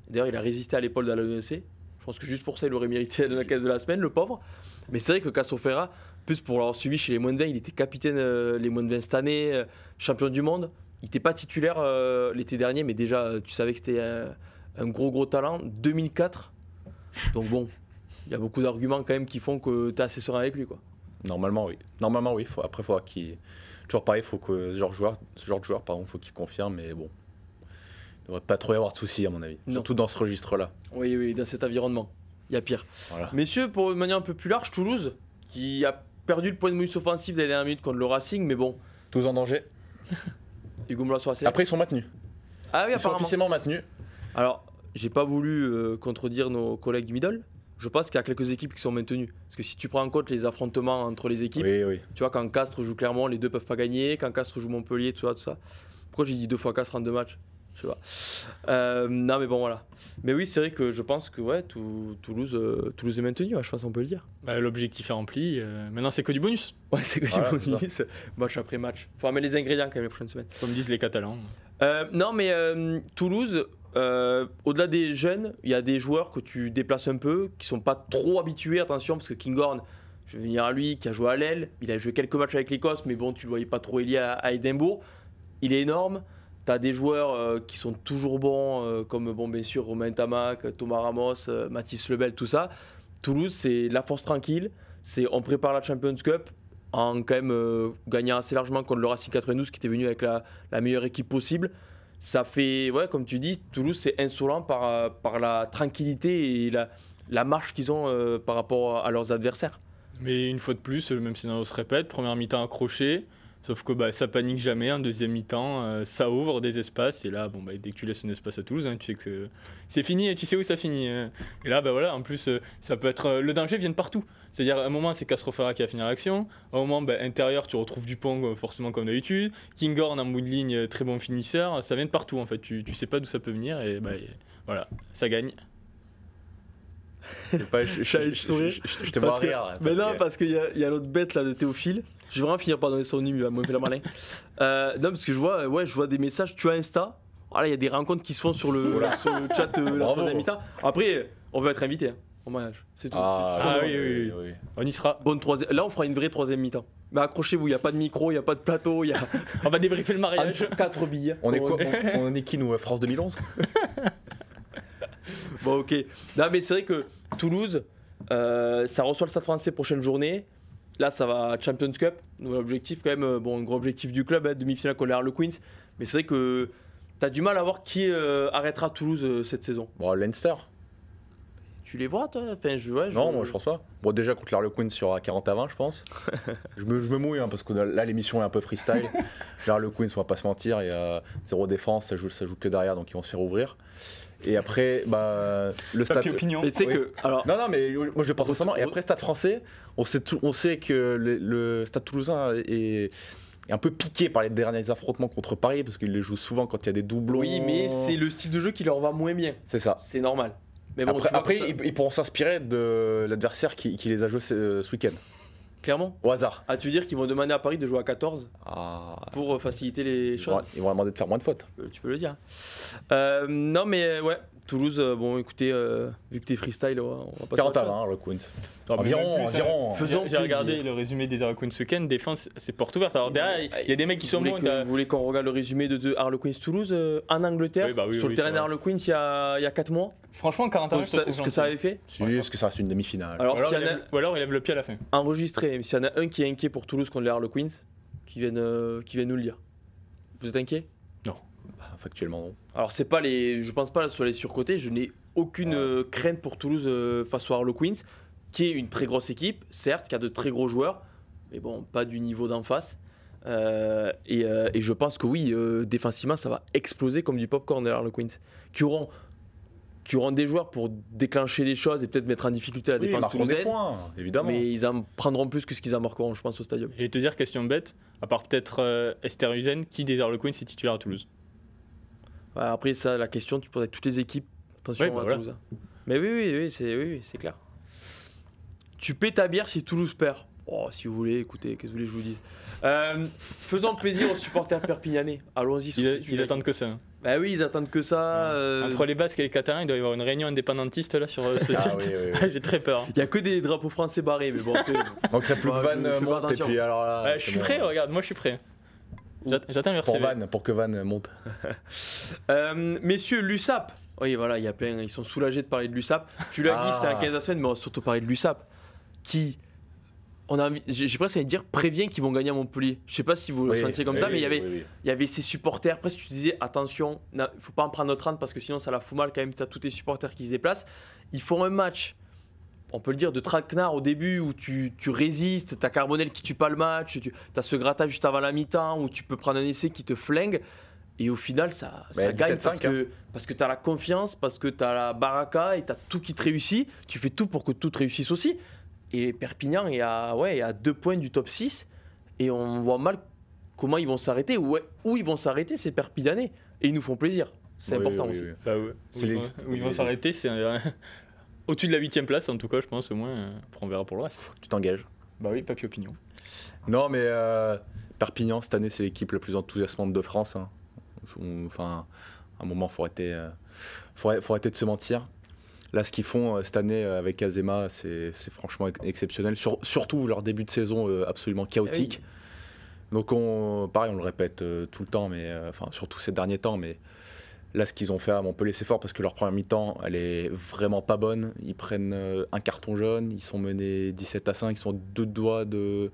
D'ailleurs, il a résisté à l'épaule de la l'ONC. Je pense que juste pour ça, il aurait mérité la caisse de la semaine, le pauvre. Mais c'est vrai que Castro Ferreira, plus pour l'avoir suivi chez les moins de 20, il était capitaine les moins de 20 cette année, champion du monde. Il n'était pas titulaire l'été dernier, mais déjà, tu savais que c'était un gros talent. 2004, donc bon... Il y a beaucoup d'arguments quand même qui font que tu es assez serein avec lui. Quoi. Normalement, oui. Après, il faut qu'il... Toujours pareil, faut que ce genre de joueur, faut qu'il confirme. Mais bon, il ne devrait pas trop y avoir de soucis, à mon avis. Non. Surtout dans ce registre-là. Oui, dans cet environnement. Il y a pire. Voilà. Messieurs, pour une manière un peu plus large, Toulouse, qui a perdu le point de bonus offensif dans les dernières minutes contre le Racing, mais bon. Toulouse en danger. Hugo Mbla-Soissé. Après, ils sont maintenus. Ah oui, ils sont officiellement maintenus. Alors, j'ai pas voulu contredire nos collègues du Middle. Je pense qu'il y a quelques équipes qui sont maintenues. Parce que si tu prends en compte les affrontements entre les équipes, oui. Tu vois, quand Castres joue Clermont, les deux peuvent pas gagner. Quand Castres joue Montpellier, tout ça. Pourquoi j'ai dit 2 fois Castres en 2 matchs? Je sais pas. Non, mais bon, voilà. Mais oui, c'est vrai que je pense que ouais, Toulouse est maintenu, je pense qu'on peut le dire. L'objectif est rempli. Maintenant, c'est que du bonus. Ouais, c'est que du bonus, match après match. Faut amener les ingrédients quand même les prochaines semaines. Comme disent les Catalans. Non, mais Toulouse, au-delà des jeunes, il y a des joueurs que tu déplaces un peu, qui sont pas trop habitués, attention, parce que Kinghorn, je vais venir à lui, qui a joué à l'aile, il a joué quelques matchs avec l'Écosse, mais bon, tu le voyais pas trop lié à Édimbourg. Il est énorme. Tu as des joueurs qui sont toujours bons, comme bien sûr Romain Tamac, Thomas Ramos, Mathis Lebel, tout ça. Toulouse, c'est la force tranquille. On prépare la Champions Cup en quand même gagnant assez largement contre le Racing 92 qui était venu avec la meilleure équipe possible. Ça fait, ouais, comme tu dis, Toulouse, c'est insolent par la tranquillité et la marche qu'ils ont par rapport à leurs adversaires. Mais une fois de plus, le même scénario se répète. Première mi-temps accroché, sauf que ça panique jamais. En deuxième mi-temps, ça ouvre des espaces. Et là, dès que tu laisses un espace à Toulouse, tu sais que c'est fini et tu sais où ça finit. Et là, en plus, ça peut être. Le danger vient de partout. C'est-à-dire, à un moment, c'est Castrofara qui va finir l'action. À un moment, intérieur, tu retrouves Dupont forcément comme d'habitude. Kinghorn en bout de ligne, très bon finisseur. Ça vient de partout en fait. Tu sais pas d'où ça peut venir. Et voilà, ça gagne. Je te vois rire. Mais non, parce qu'il y a l'autre bête là de Théophile. Je vais vraiment finir par donner son nom, il va me faire la malin. Non, parce que je vois des messages. Tu as Insta. Voilà, il y a des rencontres qui se font sur le chat la troisième mi-temps. Après, on veut être invité en mariage. C'est tout. Oui. On y sera. Là, on fera une vraie troisième mi-temps. Mais accrochez-vous, il n'y a pas de micro, il n'y a pas de plateau. On va débriefer le mariage. 4 billets. On est quoi on est qui, nous, France 2011? Bon, ok. Non, mais c'est vrai que Toulouse, ça reçoit le Stade Français prochaine journée. Là, ça va Champions Cup. Nouvel objectif, quand même. Un gros objectif du club, demi-finale contre les Harlequins. Mais c'est vrai que tu as du mal à voir qui arrêtera Toulouse cette saison. Bon, Leinster. Tu les vois, toi? Non, moi je pense pas. Bon, déjà contre l'Harlequins sur 40-20, je pense. je me mouille parce que là l'émission est un peu freestyle. Les Harlequins, on va pas se mentir, il y a zéro défense, ça joue que derrière, donc ils vont se faire ouvrir. Et après, le Stade. Mais tu sais que. Alors... Non, mais moi je pense sincèrement. Et après, Stade Français, on sait que le Stade Toulousain est un peu piqué par les derniers affrontements contre Paris parce qu'ils les jouent souvent quand il y a des doublons. Oui, mais c'est le style de jeu qui leur va moins bien. C'est ça. C'est normal. Mais bon, après ils pourront s'inspirer de l'adversaire qui les a joués ce week-end. Clairement. Au hasard. Ah, tu veux dire qu'ils vont demander à Paris de jouer à 14 pour faciliter les choses? Ils vont demander de faire moins de fautes. Tu peux le dire. Non, mais ouais. Toulouse, bon, écoutez, vu que t'es freestyle, on va pas 40 à 20, le Quint. Environ. J'ai regardé le résumé des Harlequins ce week-end. Défense, c'est porte ouverte. Alors derrière, il y a des mecs qui sont bons. Vous voulez qu'on regarde le résumé de Harlequins Toulouse en Angleterre, sur le terrain d'Harlequins il y a 4 mois? Franchement, 40 ans, ce que ça avait fait? Si, parce que ça reste une demi-finale. Ou alors il lève le pied à la fin. Enregistré. S'il y en a un qui est inquiet pour Toulouse contre les Harlequins, qui vienne nous le dire. Vous êtes inquiet? Non. Factuellement, non. Alors, je pense pas sur les surcotés. Je n'ai aucune crainte pour Toulouse face aux Harlequins, qui est une très grosse équipe, certes, qui a de très gros joueurs, mais bon, pas du niveau d'en face. Et je pense que oui, défensivement, ça va exploser comme du popcorn les Harlequins, qui auront des joueurs pour déclencher des choses et peut-être mettre en difficulté la défense toulousaine. Des points, évidemment. Mais ils en prendront plus que ce qu'ils en marqueront, je pense, au stadium. Et te dire, question bête, à part peut-être Esther Huzen, qui des Harlequins est titulaire à Toulouse? Après, ça, la question, tu pourrais toutes les équipes. Attention à Toulouse. Mais oui, c'est clair. Tu paies ta bière si Toulouse perd. Oh, si vous voulez, écoutez, qu'est-ce que vous voulez que je vous dise? Faisons plaisir aux supporters perpignanais. Allons-y. Ils attendent que ça. Bah oui, ils attendent que ça. Entre les Basques et les Catalans, il doit y avoir une réunion indépendantiste là sur ce chat. Oui. J'ai très peur. Il n'y a que des drapeaux français barrés, mais bon. Donc il n'y a plus que Van monte et puis alors là. Je suis prêt, regarde, moi je suis prêt. J'attends le RCV. Pour que Van monte. Messieurs, l'USAP. Oui, voilà, il y a plein. Ils sont soulagés de parler de l'USAP. Tu l'as dit, c'était à 15 semaines, mais on va surtout parler de l'USAP. Qui, j'ai presque envie de dire, prévient qu'ils vont gagner à Montpellier. Je sais pas si vous le sentiez comme ça, mais il y avait ses supporters. Presque, tu disais, attention, il ne faut pas en prendre notre rente parce que sinon ça la fout mal quand même. Tu as tous tes supporters qui se déplacent. Ils font un match. On peut le dire de traquenard au début où tu résistes, t'as Carbonel qui tue pas le match, t'as ce grattage juste avant la mi-temps où tu peux prendre un essai qui te flingue et au final ça gagne parce que t'as la confiance, parce que t'as la baraka et t'as tout qui te réussit, tu fais tout pour que tout te réussisse aussi. Et Perpignan est à 2 points du top 6 et on voit mal comment ils vont s'arrêter, où ils vont s'arrêter ces Perpignanais et ils nous font plaisir, c'est important aussi. Où ils vont s'arrêter, c'est au-dessus de la 8ème place, en tout cas, je pense, au moins. Après, on verra pour le reste. Tu t'engages? Bah oui, papier opinion. Non, mais Perpignan, cette année, c'est l'équipe la plus enthousiasmante de France. Enfin, À un moment, faut arrêter de se mentir. Là, ce qu'ils font cette année avec Azema, c'est franchement exceptionnel. Surtout leur début de saison absolument chaotique. Donc, pareil, on le répète tout le temps, mais surtout ces derniers temps. Mais là, ce qu'ils ont fait à Montpellier, c'est fort parce que leur première mi-temps, elle est vraiment pas bonne. Ils prennent un carton jaune, ils sont menés 17-5, ils sont deux doigts de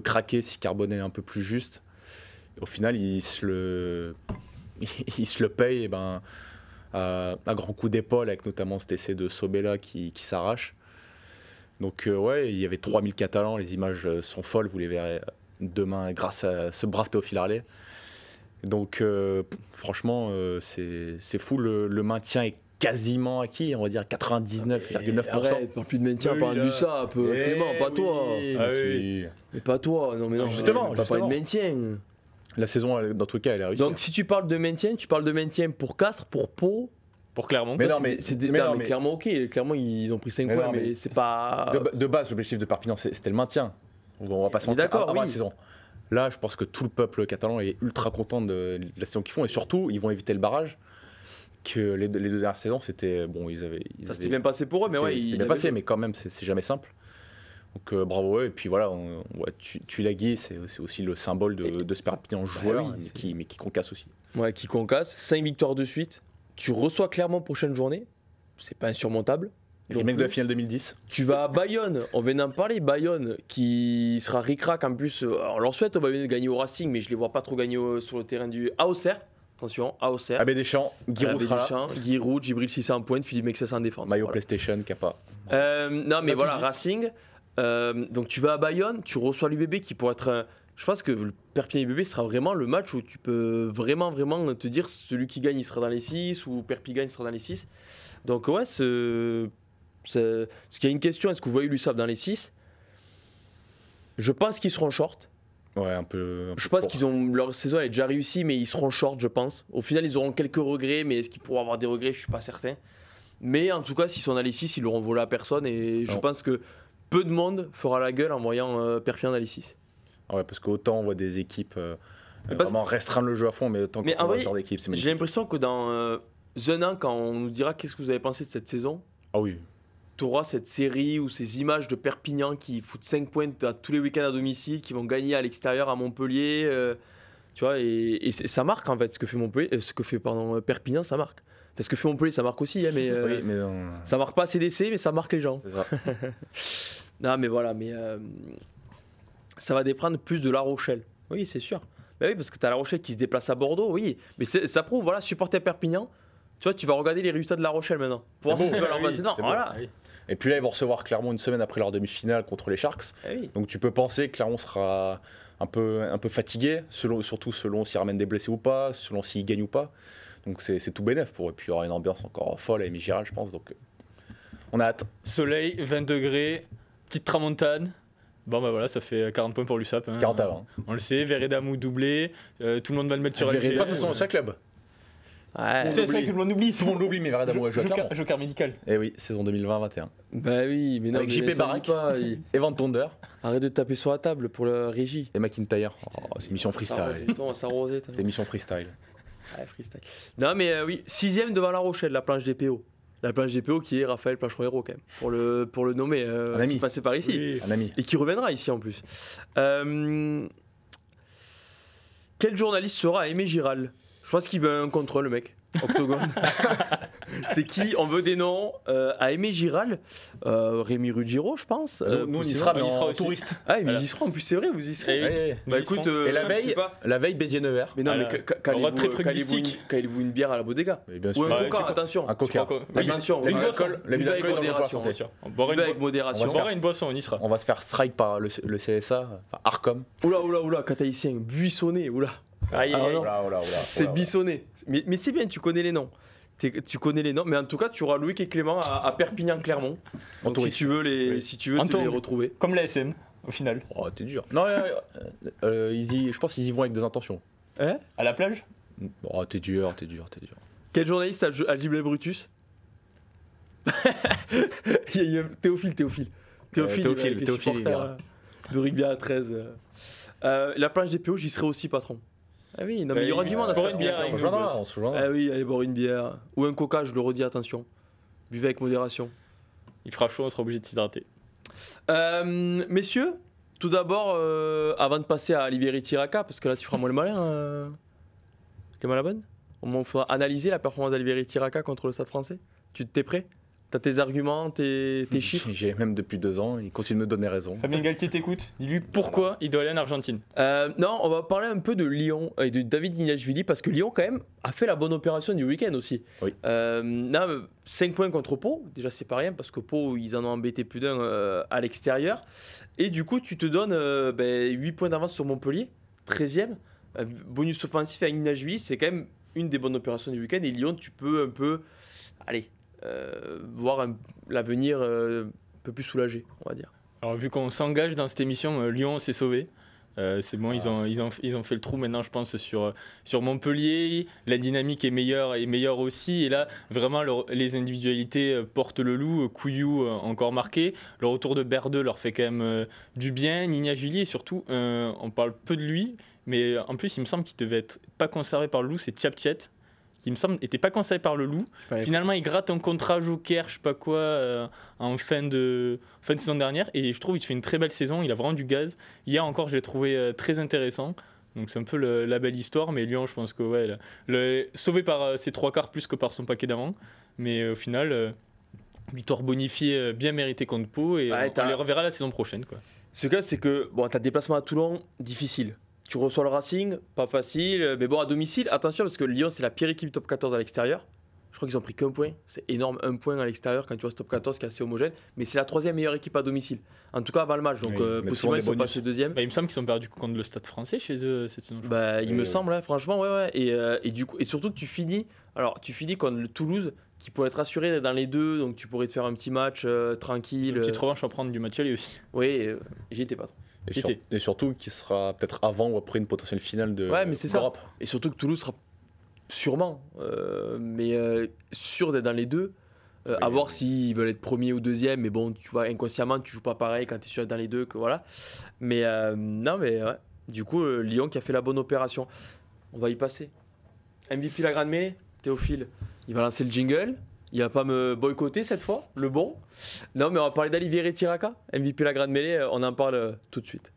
craquer si Carbonnet est un peu plus juste. Et au final, ils se le payent à grands coups d'épaule, avec notamment cet essai de Sobela qui s'arrache. Donc ouais, il y avait 3000 Catalans, les images sont folles, vous les verrez demain grâce à ce brave Théophile Harley. Donc franchement, c'est fou, le maintien est quasiment acquis, on va dire 99,9%. Arrête, parle plus de maintien, parle de ça, Clément, pas toi. Mais pas toi, non, justement, pas parler de maintien. La saison, dans tous les cas, elle est réussie. Donc si tu parles de maintien, tu parles de maintien pour Castres, pour Pau. Pour Clermont. Mais Clermont, ok, Clermont, ils ont pris 5 points, mais c'est pas. De base, l'objectif de Perpignan, c'était le maintien. On va pas se mentir avant la saison. Là, je pense que tout le peuple catalan est ultra content de la saison qu'ils font, et surtout, ils vont éviter le barrage. Que les deux dernières saisons, c'était bon, ça s'était bien passé pour eux, mais ouais, c'était bien passé, mais quand même, c'est jamais simple. Donc bravo, et puis voilà, Tulagi, c'est aussi le symbole de ce Perpignan joueur, mais qui concasse aussi. Ouais, qui concasse. 5 victoires de suite. Tu reçois Clermont prochaine journée, c'est pas insurmontable. Les mecs de la finale 2010. Tu vas à Bayonne, on vient d'en parler, Bayonne qui sera ric-rac en plus. On leur souhaite au Bayonne de gagner au Racing, mais je les vois pas trop gagner sur le terrain du Auxerre. Attention, Auxerre. Abbé Deschamps, Giroud, Djibril Cissé en pointe, Philippe Mexès en défense. Maillot PlayStation, Kappa. Non, mais voilà, Racing. Donc tu vas à Bayonne, tu reçois l'UBB qui pourrait être. Je pense que le Perpignan UBB sera vraiment le match où tu peux vraiment te dire celui qui gagne il sera dans les 6 ou Perpignan il sera dans les 6. Donc ouais, ce qu'il y a une question, est-ce que vous voyez l'USAP dans les 6 ? Je pense qu'ils seront short. Ouais, un peu je pense leur saison elle est déjà réussie, mais ils seront short, je pense. Au final, ils auront quelques regrets, mais est-ce qu'ils pourront avoir des regrets ? Je suis pas certain. Mais en tout cas, s'ils sont dans les 6, ils l'auront volé à personne, et je pense que peu de monde fera la gueule en voyant Perpignan dans les 6. Ouais, parce qu'autant on voit des équipes vraiment restreindre le jeu à fond, mais autant qu'on voit ce genre d'équipe, c'est magnifique. J'ai l'impression que dans un an, quand on nous dira qu'est-ce que vous avez pensé de cette saison, tu auras cette série ou ces images de Perpignan qui foutent 5 points à tous les week-ends à domicile, qui vont gagner à l'extérieur à Montpellier, tu vois, et ça marque en fait ce que fait Perpignan, ça marque. Parce que fait Montpellier, ça marque aussi, hein, mais, ça marque pas CDC, mais ça marque les gens. C'est ça. Non, mais voilà, ça va dépendre plus de La Rochelle. Oui, c'est sûr. Ben oui, parce que tu as La Rochelle qui se déplace à Bordeaux, oui. Mais ça prouve, voilà, supporter Perpignan. Tu vois, tu vas regarder les résultats de La Rochelle maintenant. Pour voir si tu vas leur passer. Voilà. Et puis là, ils vont recevoir Clermont une semaine après leur demi-finale contre les Sharks. Donc tu peux penser que Clermont sera un peu fatigué, surtout selon s'ils ramènent des blessés ou pas, selon s'ils gagnent ou pas. Donc c'est tout bénef pour eux. Puis il y aura une ambiance encore folle à Émile Giral, je pense. Donc on a hâte. Soleil, 20 degrés, petite tramontane. Bon bah voilà, ça fait 40 points pour l'USAP. 40 avant. On le sait, Veredamou doublé, tout le monde va le mettre sur LG. C'est son club. Ouais. Tout le monde oublie. Tout le monde l'oublie, mais Veredamou a joué à Clermont. Joker médical. Et oui, saison 2020-21. Bah oui, mais non. Avec JP Barak, Evan Tonder. Arrête de taper sur la table pour la régie. Et McIntyre. C'est mission freestyle. C'est mission freestyle. Ouais, freestyle. Non mais oui, 6ème devant La Rochelle, la planche DPO. La planche DPO qui est Raphaël Plancheron-Hérault quand même, pour le nommer, un ami. qui passait par ici. Oui. Un ami. Et qui reviendra ici en plus. Quel journaliste sera Aimé Giral ? Je pense qu'il veut un contrôle, le mec. Octogone. C'est qui ? On veut des noms. À Aimé Giral, Rémi Ruggiero, je pense. Nous, on y sera, mais on y sera touriste. Ah, mais ils y seront en plus, c'est vrai, vous y serez. Bah écoute, et la veille, Béziers-Nevers. Mais non, mais calez-vous une bière à la bodega. Bien sûr. Ou un coca, attention. Un coca. Attention, l'abus avec modération. On boira une boisson, on y sera. On va se faire strike par le CSA, enfin Arcom. Oula, cataïcien, buissonné, oula. C'est buissonné. Mais c'est bien, tu connais les noms. Tu connais les noms, mais en tout cas, tu auras Loïc et Clément à Perpignan-Clermont. Donc si tu veux te les retrouver. Comme la SM, au final. Oh, t'es dur. Non, je pense qu'ils y vont avec des intentions. À la plage ? Oh, t'es dur. Quel journaliste a Giblet Brutus ? Théophile. De rugby à 13. La planche des PO, j'y serai aussi, patron. Ah oui, non, mais il y aura du monde à boire faire. une bière On avec se nous, rejoindra, boss. on se rejoindra. Ah oui, allez boire une bière. Ou un coca, je le redis, attention. Buvez avec modération. Il fera chaud, on sera obligé de s'hydrater. Messieurs, tout d'abord, avant de passer à Liberi Tiraka, parce que là tu feras moi le malin, Clément Labonne, au moment où il faudra analyser la performance d'Aliberi Tiraka contre le Stade français. Tu t'es prêt? T'as tes arguments, tes chiffres? J'ai même depuis 2 ans, il continue de me donner raison. Fabien Galtier t'écoute. Dis-lui pourquoi il doit aller en Argentine. Non, on va parler un peu de Lyon et de David Niashvili parce que Lyon, quand même, a fait la bonne opération du week-end aussi. Oui. 5 points contre Pau, déjà c'est pas rien parce que Pau, ils en ont embêté plus d'un à l'extérieur. Et du coup, tu te donnes 8 points d'avance sur Montpellier, 13e. Bonus offensif avec Niashvili, c'est quand même une des bonnes opérations du week-end. Et Lyon, tu peux un peu, voir l'avenir un peu plus soulagé, on va dire. Alors vu qu'on s'engage dans cette émission, Lyon s'est sauvé. C'est bon, ils ont fait le trou maintenant, je pense, sur Montpellier. La dynamique est meilleure aussi. Et là, vraiment, les individualités portent le loup. Couillou encore marqué. Le retour de Berdeux leur fait quand même du bien. Niashvili, et surtout, on parle peu de lui. Mais en plus, il me semble qu'il devait être pas conservé par le loup. C'est Tiaptiet, qui me semble n'était pas conservé par le loup. Finalement, il gratte un contrat joker, je sais pas quoi, en fin de saison dernière. Et je trouve qu'il fait une très belle saison. Il a vraiment du gaz. Hier encore, je l'ai trouvé très intéressant. Donc c'est un peu la belle histoire. Mais Lyon, je pense que sauvé par ses 3 quarts plus que par son paquet d'avant. Mais au final, victoire bonifiée, bien méritée contre Pau. Et on les reverra la saison prochaine, quoi. Ce cas, c'est que tu as déplacement à Toulon, difficile. Tu reçois le Racing, pas facile. Mais bon, à domicile, attention, parce que Lyon, c'est la pire équipe top 14 à l'extérieur. Je crois qu'ils ont pris qu'un point. C'est énorme, un point à l'extérieur quand tu vois ce top 14 qui est assez homogène. Mais c'est la 3e meilleure équipe à domicile. En tout cas, avant le match. Donc, possiblement, ils sont passés 2e. Il me semble qu'ils ont perdu contre le Stade français chez eux cette saison. Il me semble, franchement, ouais. Et du coup, et surtout que tu finis contre le Toulouse, qui pourrait être assuré d'être dans les deux. Donc, tu pourrais te faire un petit match tranquille. Une petite revanche à prendre du match aller aussi. Oui, j'y étais pas trop. Et surtout qui sera peut-être avant ou après une potentielle finale de mais c'est ça. d'Europe. Et surtout que Toulouse sera sûrement, sûr d'être dans les deux. À voir s'ils veulent être premier ou deuxième. Mais bon, tu vois, inconsciemment, tu joues pas pareil quand tu es sûr d'être dans les deux. Que voilà. Mais du coup, Lyon qui a fait la bonne opération. On va y passer. MVP la grande mêlée, Théophile. Il va lancer le jingle. Il va pas me boycotter cette fois, le bon. Non, mais on va parler d'Aliberi Tiraka, MVP la grande mêlée. On en parle tout de suite.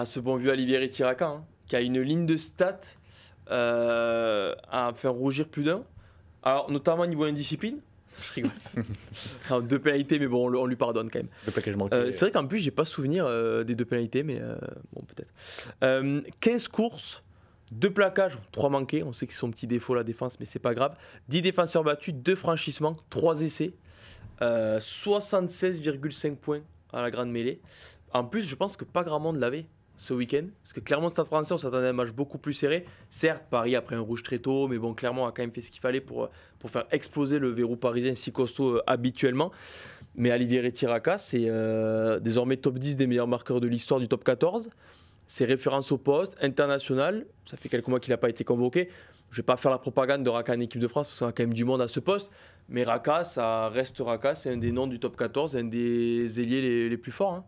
Ce bon vieux Aliberi Tiraka, qui a une ligne de stats à faire rougir plus d'un. Alors, notamment au niveau indiscipline. Je rigole. Alors, 2 pénalités, mais bon, on lui pardonne quand même. C'est vrai qu'en plus, j'ai pas souvenir des 2 pénalités, mais bon, peut-être. 15 courses, 2 plaquages, 3 manqués. On sait que c'est son petit défaut, la défense, mais c'est pas grave. 10 défenseurs battus, 2 franchissements, 3 essais. 76,5 points à la grande mêlée. En plus, je pense que pas grand monde l'avait ce week-end. Parce que Clermont Stade Français, on s'attendait à un match beaucoup plus serré. Certes, Paris a pris un rouge très tôt, mais bon, Clermont a quand même fait ce qu'il fallait pour faire exploser le verrou parisien si costaud habituellement. Mais Aliberi Tiraka, c'est désormais top 10 des meilleurs marqueurs de l'histoire du top 14. C'est référence au poste, international. Ça fait quelques mois qu'il n'a pas été convoqué. Je ne vais pas faire la propagande de Raka en équipe de France parce qu'on a quand même du monde à ce poste. Mais Raka, ça reste Raka. C'est un des noms du top 14, un des ailiers les plus forts.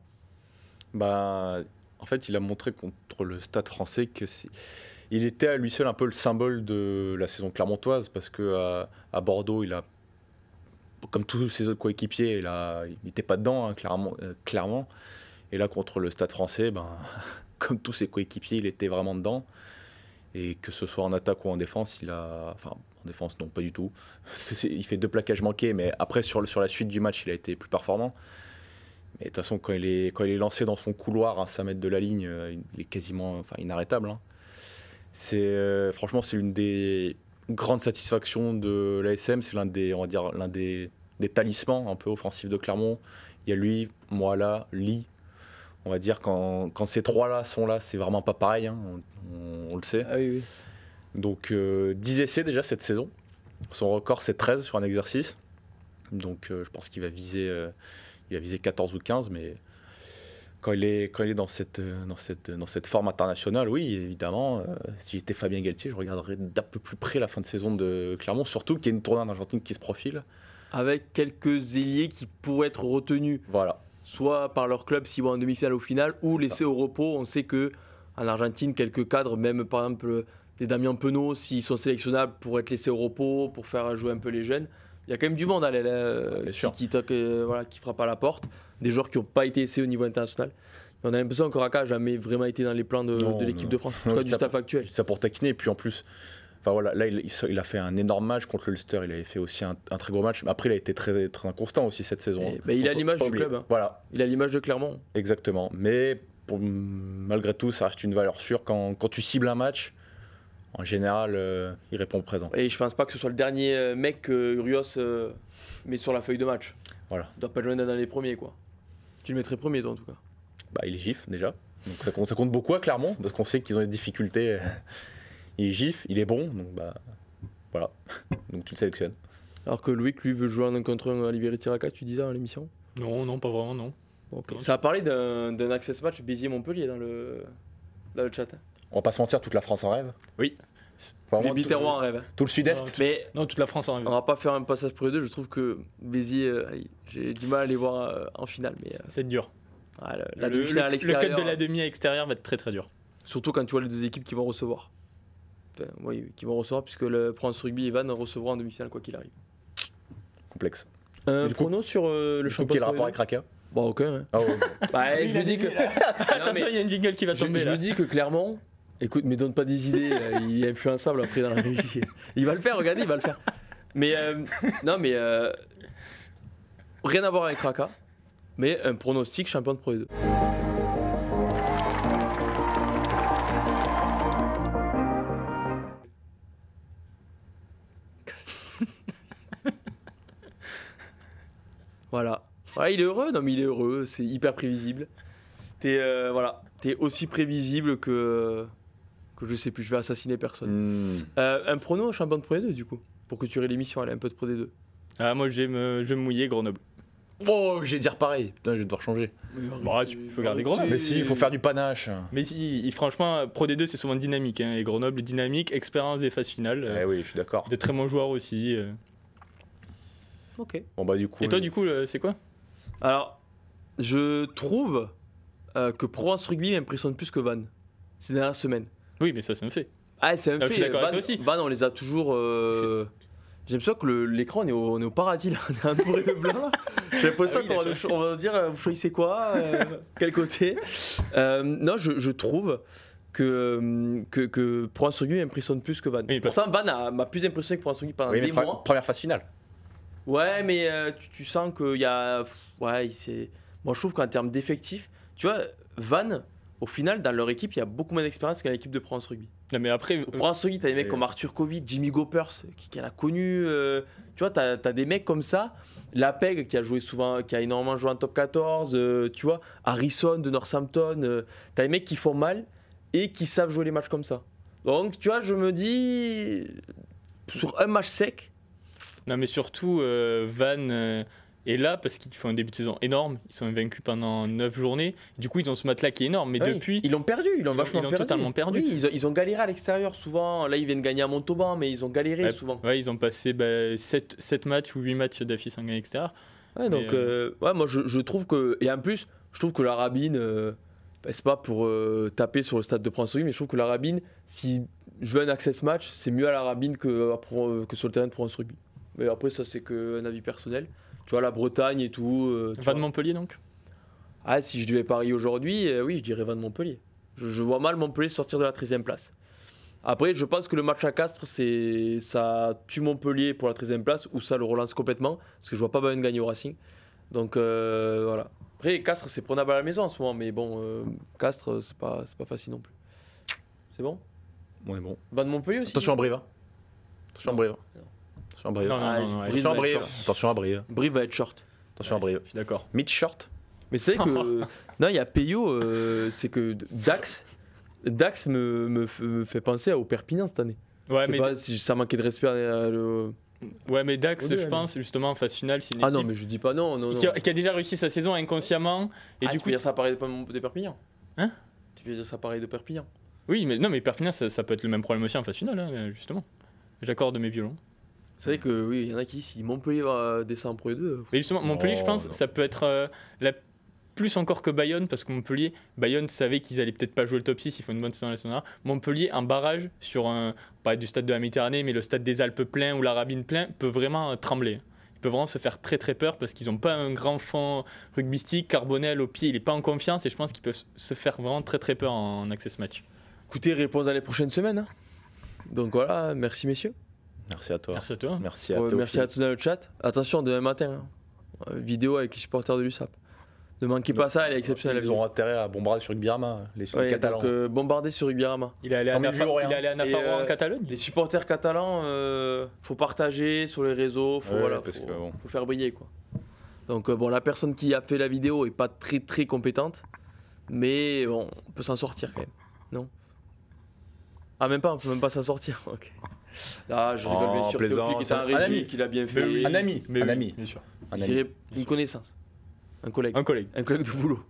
En fait, il a montré contre le Stade français qu'il était à lui seul un peu le symbole de la saison clermontoise parce que à Bordeaux, il a, comme tous ses autres coéquipiers, il n'était pas dedans, clairement. Et là, contre le Stade français, comme tous ses coéquipiers, il était vraiment dedans. Et que ce soit en attaque ou en défense, en défense, non, pas du tout. Il fait 2 plaquages manqués, mais après, sur la suite du match, il a été plus performant. Et de toute façon, quand il est lancé dans son couloir à 5 mètres de la ligne, il est quasiment inarrêtable. Franchement, c'est l'une des grandes satisfactions de l'ASM. C'est l'un des talismans un peu offensifs de Clermont. Il y a lui, Moala, Lee. On va dire quand ces 3-là sont là, c'est vraiment pas pareil. On le sait. Ah oui. Donc 10 essais déjà cette saison. Son record, c'est 13 sur un exercice. Donc je pense qu'il va viser... Il a visé 14 ou 15, mais quand il est dans cette forme internationale, oui, évidemment, si j'étais Fabien Galtier, je regarderais d'un peu plus près la fin de saison de Clermont, surtout qu'il y a une tournée en Argentine qui se profile. avec quelques ailiers qui pourraient être retenus, Voilà. soit par leur club s'ils vont en demi-finale ou finale, ou C'est laissés au repos. On sait que en Argentine, quelques cadres, même par exemple des Damien Penaud, s'ils sont sélectionnables, pour être laissés au repos, pour faire jouer un peu les jeunes. Il y a quand même du monde à l'aile Bien sûr. qui toque, voilà, qui frappe à la porte. Des joueurs qui n'ont pas été essayés au niveau international. On a l'impression que Raka n'a jamais vraiment été dans les plans de l'équipe de France, en tout cas du staff actuel. Ça pour taquiner, et puis en plus, enfin voilà, là il a fait un énorme match contre le Ulster, il avait fait aussi un très gros match, mais après il a été très, très inconstant aussi cette saison. Et, il a l'image du club. Hein. Voilà, Il a l'image de Clermont. exactement. Mais malgré tout, ça reste une valeur sûre. Quand tu cibles un match, en général, il répond présent. Et je pense pas que ce soit le dernier mec que Urios met sur la feuille de match. Voilà. Il doit pas le mettre dans les premiers, quoi. Tu le mettrais premier, toi, en tout cas. Bah, il est gif déjà. Donc ça compte beaucoup à Clermont, parce qu'on sait qu'ils ont des difficultés. Il est gif, il est bon, donc bah voilà. Donc tu le sélectionnes. Alors que Loïc, lui, veut jouer en 1 contre 1 à Liberty Raka, tu disais à l'émission. Non, pas vraiment, non. Okay. Ça a parlé d'un access match Béziers-Montpellier dans le chat. On va pas se mentir, toute la France en rêve. Oui. Vraiment, Les Biterrois en rêve. tout le sud-est. Non, Mais Non, toute la France en rêve. on va pas faire un passage pour les deux. Je trouve que Béziers, j'ai du mal à les voir en finale. Mais C'est dur. la demi-finale à Le l'extérieur. cut de la demi à l'extérieur va être très très dur. Surtout quand tu vois les deux équipes qui vont recevoir. Enfin, oui, qui vont recevoir, puisque le France Rugby et Van recevront en demi-finale quoi qu'il arrive. Complexe. Un du coup- prono sur le Quel championnat. rapport avec Raka? Bon, aucun. Hein. Ah ouais. Bah, je me dis que. Attention, il y a une jingle qui va tomber Je là. me dis que clairement, écoute, mais donne pas des idées, il est influençable après dans la régie. Il va le faire, regardez, il va le faire. Mais non, mais rien à voir avec Raka, mais un pronostic champion de Pro D2. Voilà. Ouais, il est heureux, non mais il est heureux, c'est hyper prévisible. Voilà, t'es aussi prévisible que je sais plus, je vais assassiner personne. Un prono champion de Pro D2 du coup, pour que tu aies l'émission, elle est un peu de Pro D2. Ah, moi je vais me mouiller Grenoble. Oh, j'ai dire pareil. Putain, je vais devoir changer. Bah, tu peux garder Grenoble. Mais si, il faut faire du panache. Mais si, franchement, Pro D2 c'est souvent dynamique. Hein, et Grenoble, dynamique, expérience des phases finales. Eh oui, je suis d'accord. De très bons joueurs aussi. Ok. Bon bah du coup. Et toi, du coup, c'est quoi? Alors, je trouve que Provence Rugby m'impressionne plus que Van ces dernières semaines. Oui, mais ça, c'est un fait. Ah, c'est un Ah, fait. je suis d'accord avec Van, toi aussi. Van, on les a toujours. J'ai l'impression que l'écran, on est au paradis là, on est entouré de blanc là. J'ai l'impression Ah oui, qu'on d'accord. va nous dire vous choisissez quoi, quel côté. Non, je trouve que Provence Rugby m'impressionne plus que Van. Oui, Pour ça, Van m'a plus impressionné que Provence Rugby pendant Oui, mais des mois. première phase finale. Ouais, mais tu sens qu'il y a. Ouais, moi je trouve qu'en termes d'effectifs, tu vois, Van, au final, dans leur équipe, il y a beaucoup moins d'expérience qu'à l'équipe de Provence Rugby. Non, mais après, Au Provence Rugby, t'as des mecs comme Arthur Covid, Jimmy Goppers, qui en a connu. Tu vois, t'as des mecs comme ça. Lapeg, qui a joué souvent, qui a énormément joué en top 14. Tu vois, Harrison de Northampton. T'as des mecs qui font mal et qui savent jouer les matchs comme ça. Donc, tu vois, je me dis. Sur un match sec. non, mais surtout, Van est là parce qu'ils font un début de saison énorme. Ils sont invaincus pendant 9 journées. Du coup, ils ont ce matelas qui est énorme. Mais Oui, depuis, ils l'ont perdu, ils l'ont vachement perdu. totalement perdu. Oui, ils ont galéré à l'extérieur souvent. Là, ils viennent gagner à Montauban, mais ils ont galéré Ouais, souvent. ouais, ils ont passé 7 matchs ou 8 matchs d'affilée sans gagner extérieur. Ouais, donc, ouais, moi, je trouve que. Et en plus, je trouve que la Rabine, c'est pas pour taper sur le stade de Provence Rugby, mais je trouve que la Rabine, si je veux un access match, c'est mieux à la Rabine que sur le terrain de Provence Rugby. Mais après, ça, c'est qu'un avis personnel. Tu vois, la Bretagne et tout. tu Van vois. Montpellier donc. Ah, si je devais parier aujourd'hui, oui, je dirais Van Montpellier. Je vois mal Montpellier sortir de la 13e place. Après, je pense que le match à Castres, ça tue Montpellier pour la 13e place ou ça le relance complètement. Parce que je vois pas Bayonne gagner au Racing. Donc voilà. Après, Castres, c'est prenable à la maison en ce moment. Mais bon, Castres, c'est pas facile non plus. C'est bon On est bon. Van Montpellier aussi Attention à Brive. Attention à Brive. Non. Attention à Brive. Non, non, Ah, non, non, Brive Attention à va être Brive. short. Attention à Brive. Brive va être short. Attention à Brive. Je suis d'accord. Mitch short. Mais c'est vrai que. Non, il y a Peyo, c'est que Dax me fait penser au Perpignan cette année. Ouais, Je sais mais, pas si ça manquait de respect ouais, mais Dax, Ouais, je mais- pense, justement, en phase finale, c'est une Ah équipe non, mais je dis pas non, non, non. qui a déjà réussi sa saison inconsciemment. Et Ah, du tu coup, peux dire ça pareil de Perpignan. Hein? Tu peux dire ça pareil de Perpignan. oui, mais non, mais Perpignan, ça peut être le même problème aussi en phase finale, hein, justement. J'accorde mes violons. C'est vrai que oui, il y en a qui disent si Montpellier va descendre en Pro D2. Mais justement, Montpellier, je pense, non. ça peut être plus encore que Bayonne, parce que Montpellier, Bayonne savait qu'ils allaient peut-être pas jouer le top 6, il faut une bonne saison nationale. Montpellier, un barrage sur pas du stade de la Méditerranée, mais le stade des Alpes plein ou la Rabine plein, peut vraiment trembler. Ils peuvent vraiment se faire très très peur parce qu'ils n'ont pas un grand fond rugbystique. Carbonel au pied, il n'est pas en confiance et je pense qu'ils peuvent se faire vraiment très très peur en access match. Écoutez, réponse dans les prochaines semaines. Hein. Donc voilà, merci messieurs. Merci à toi. Merci à toi. Merci à Merci à tous dans le chat. Attention, demain matin, hein, vidéo avec les supporters de l'USAP. Ne manquez pas ça, elle est exceptionnelle. Ils ont intérêt à bombarder sur Rugby-Rama, les Catalans. Donc, bombarder sur Rugby-Rama. Il est allé à Navarro en Catalogne. Les supporters catalans, faut partager sur les réseaux, faut faire briller quoi. Donc la personne qui a fait la vidéo est pas très très compétente, mais bon, on peut s'en sortir quand même, non? Ah même pas, on peut même pas s'en sortir. Ok. Là, je rigole bien sûr. Théophile qui est un régie, qui l'a bien fait. Un ami, bien sûr. Je dirais une connaissance, un collègue de boulot.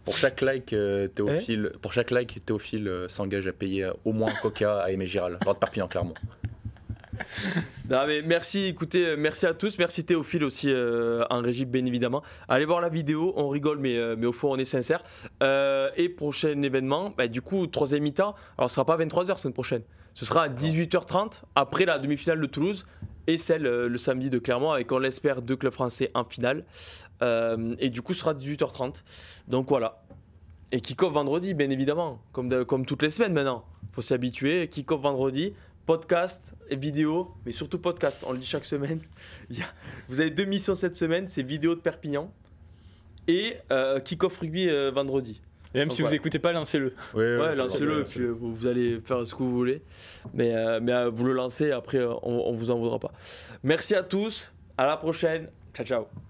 Pour chaque like, Théophile s'engage à payer au moins un Coca à Aimé Giral, lors de Perpignan Clermont. Non mais merci, écoutez, merci à tous, merci Théophile aussi en régie bien évidemment. Allez voir la vidéo, on rigole mais au fond on est sincère. Et prochain événement, du coup troisième mi-temps, alors ce sera pas 23h semaine prochaine, ce sera à 18h30 après la demi-finale de Toulouse et celle le samedi de Clermont avec on l'espère 2 clubs français en finale. Et du coup ce sera 18h30, donc voilà. Et kick-off vendredi bien évidemment, comme toutes les semaines maintenant, faut s'y habituer, kick-off vendredi. Podcast et vidéo, mais surtout podcast, on le dit chaque semaine. Vous avez 2 missions cette semaine, c'est vidéo de Perpignan et kick-off rugby vendredi. Et même donc, si vous n'écoutez pas, lancez-le. Ouais, lancez-le, puis vous allez faire ce que vous voulez. Mais vous le lancez, après on vous en voudra pas. Merci à tous, à la prochaine, ciao ciao.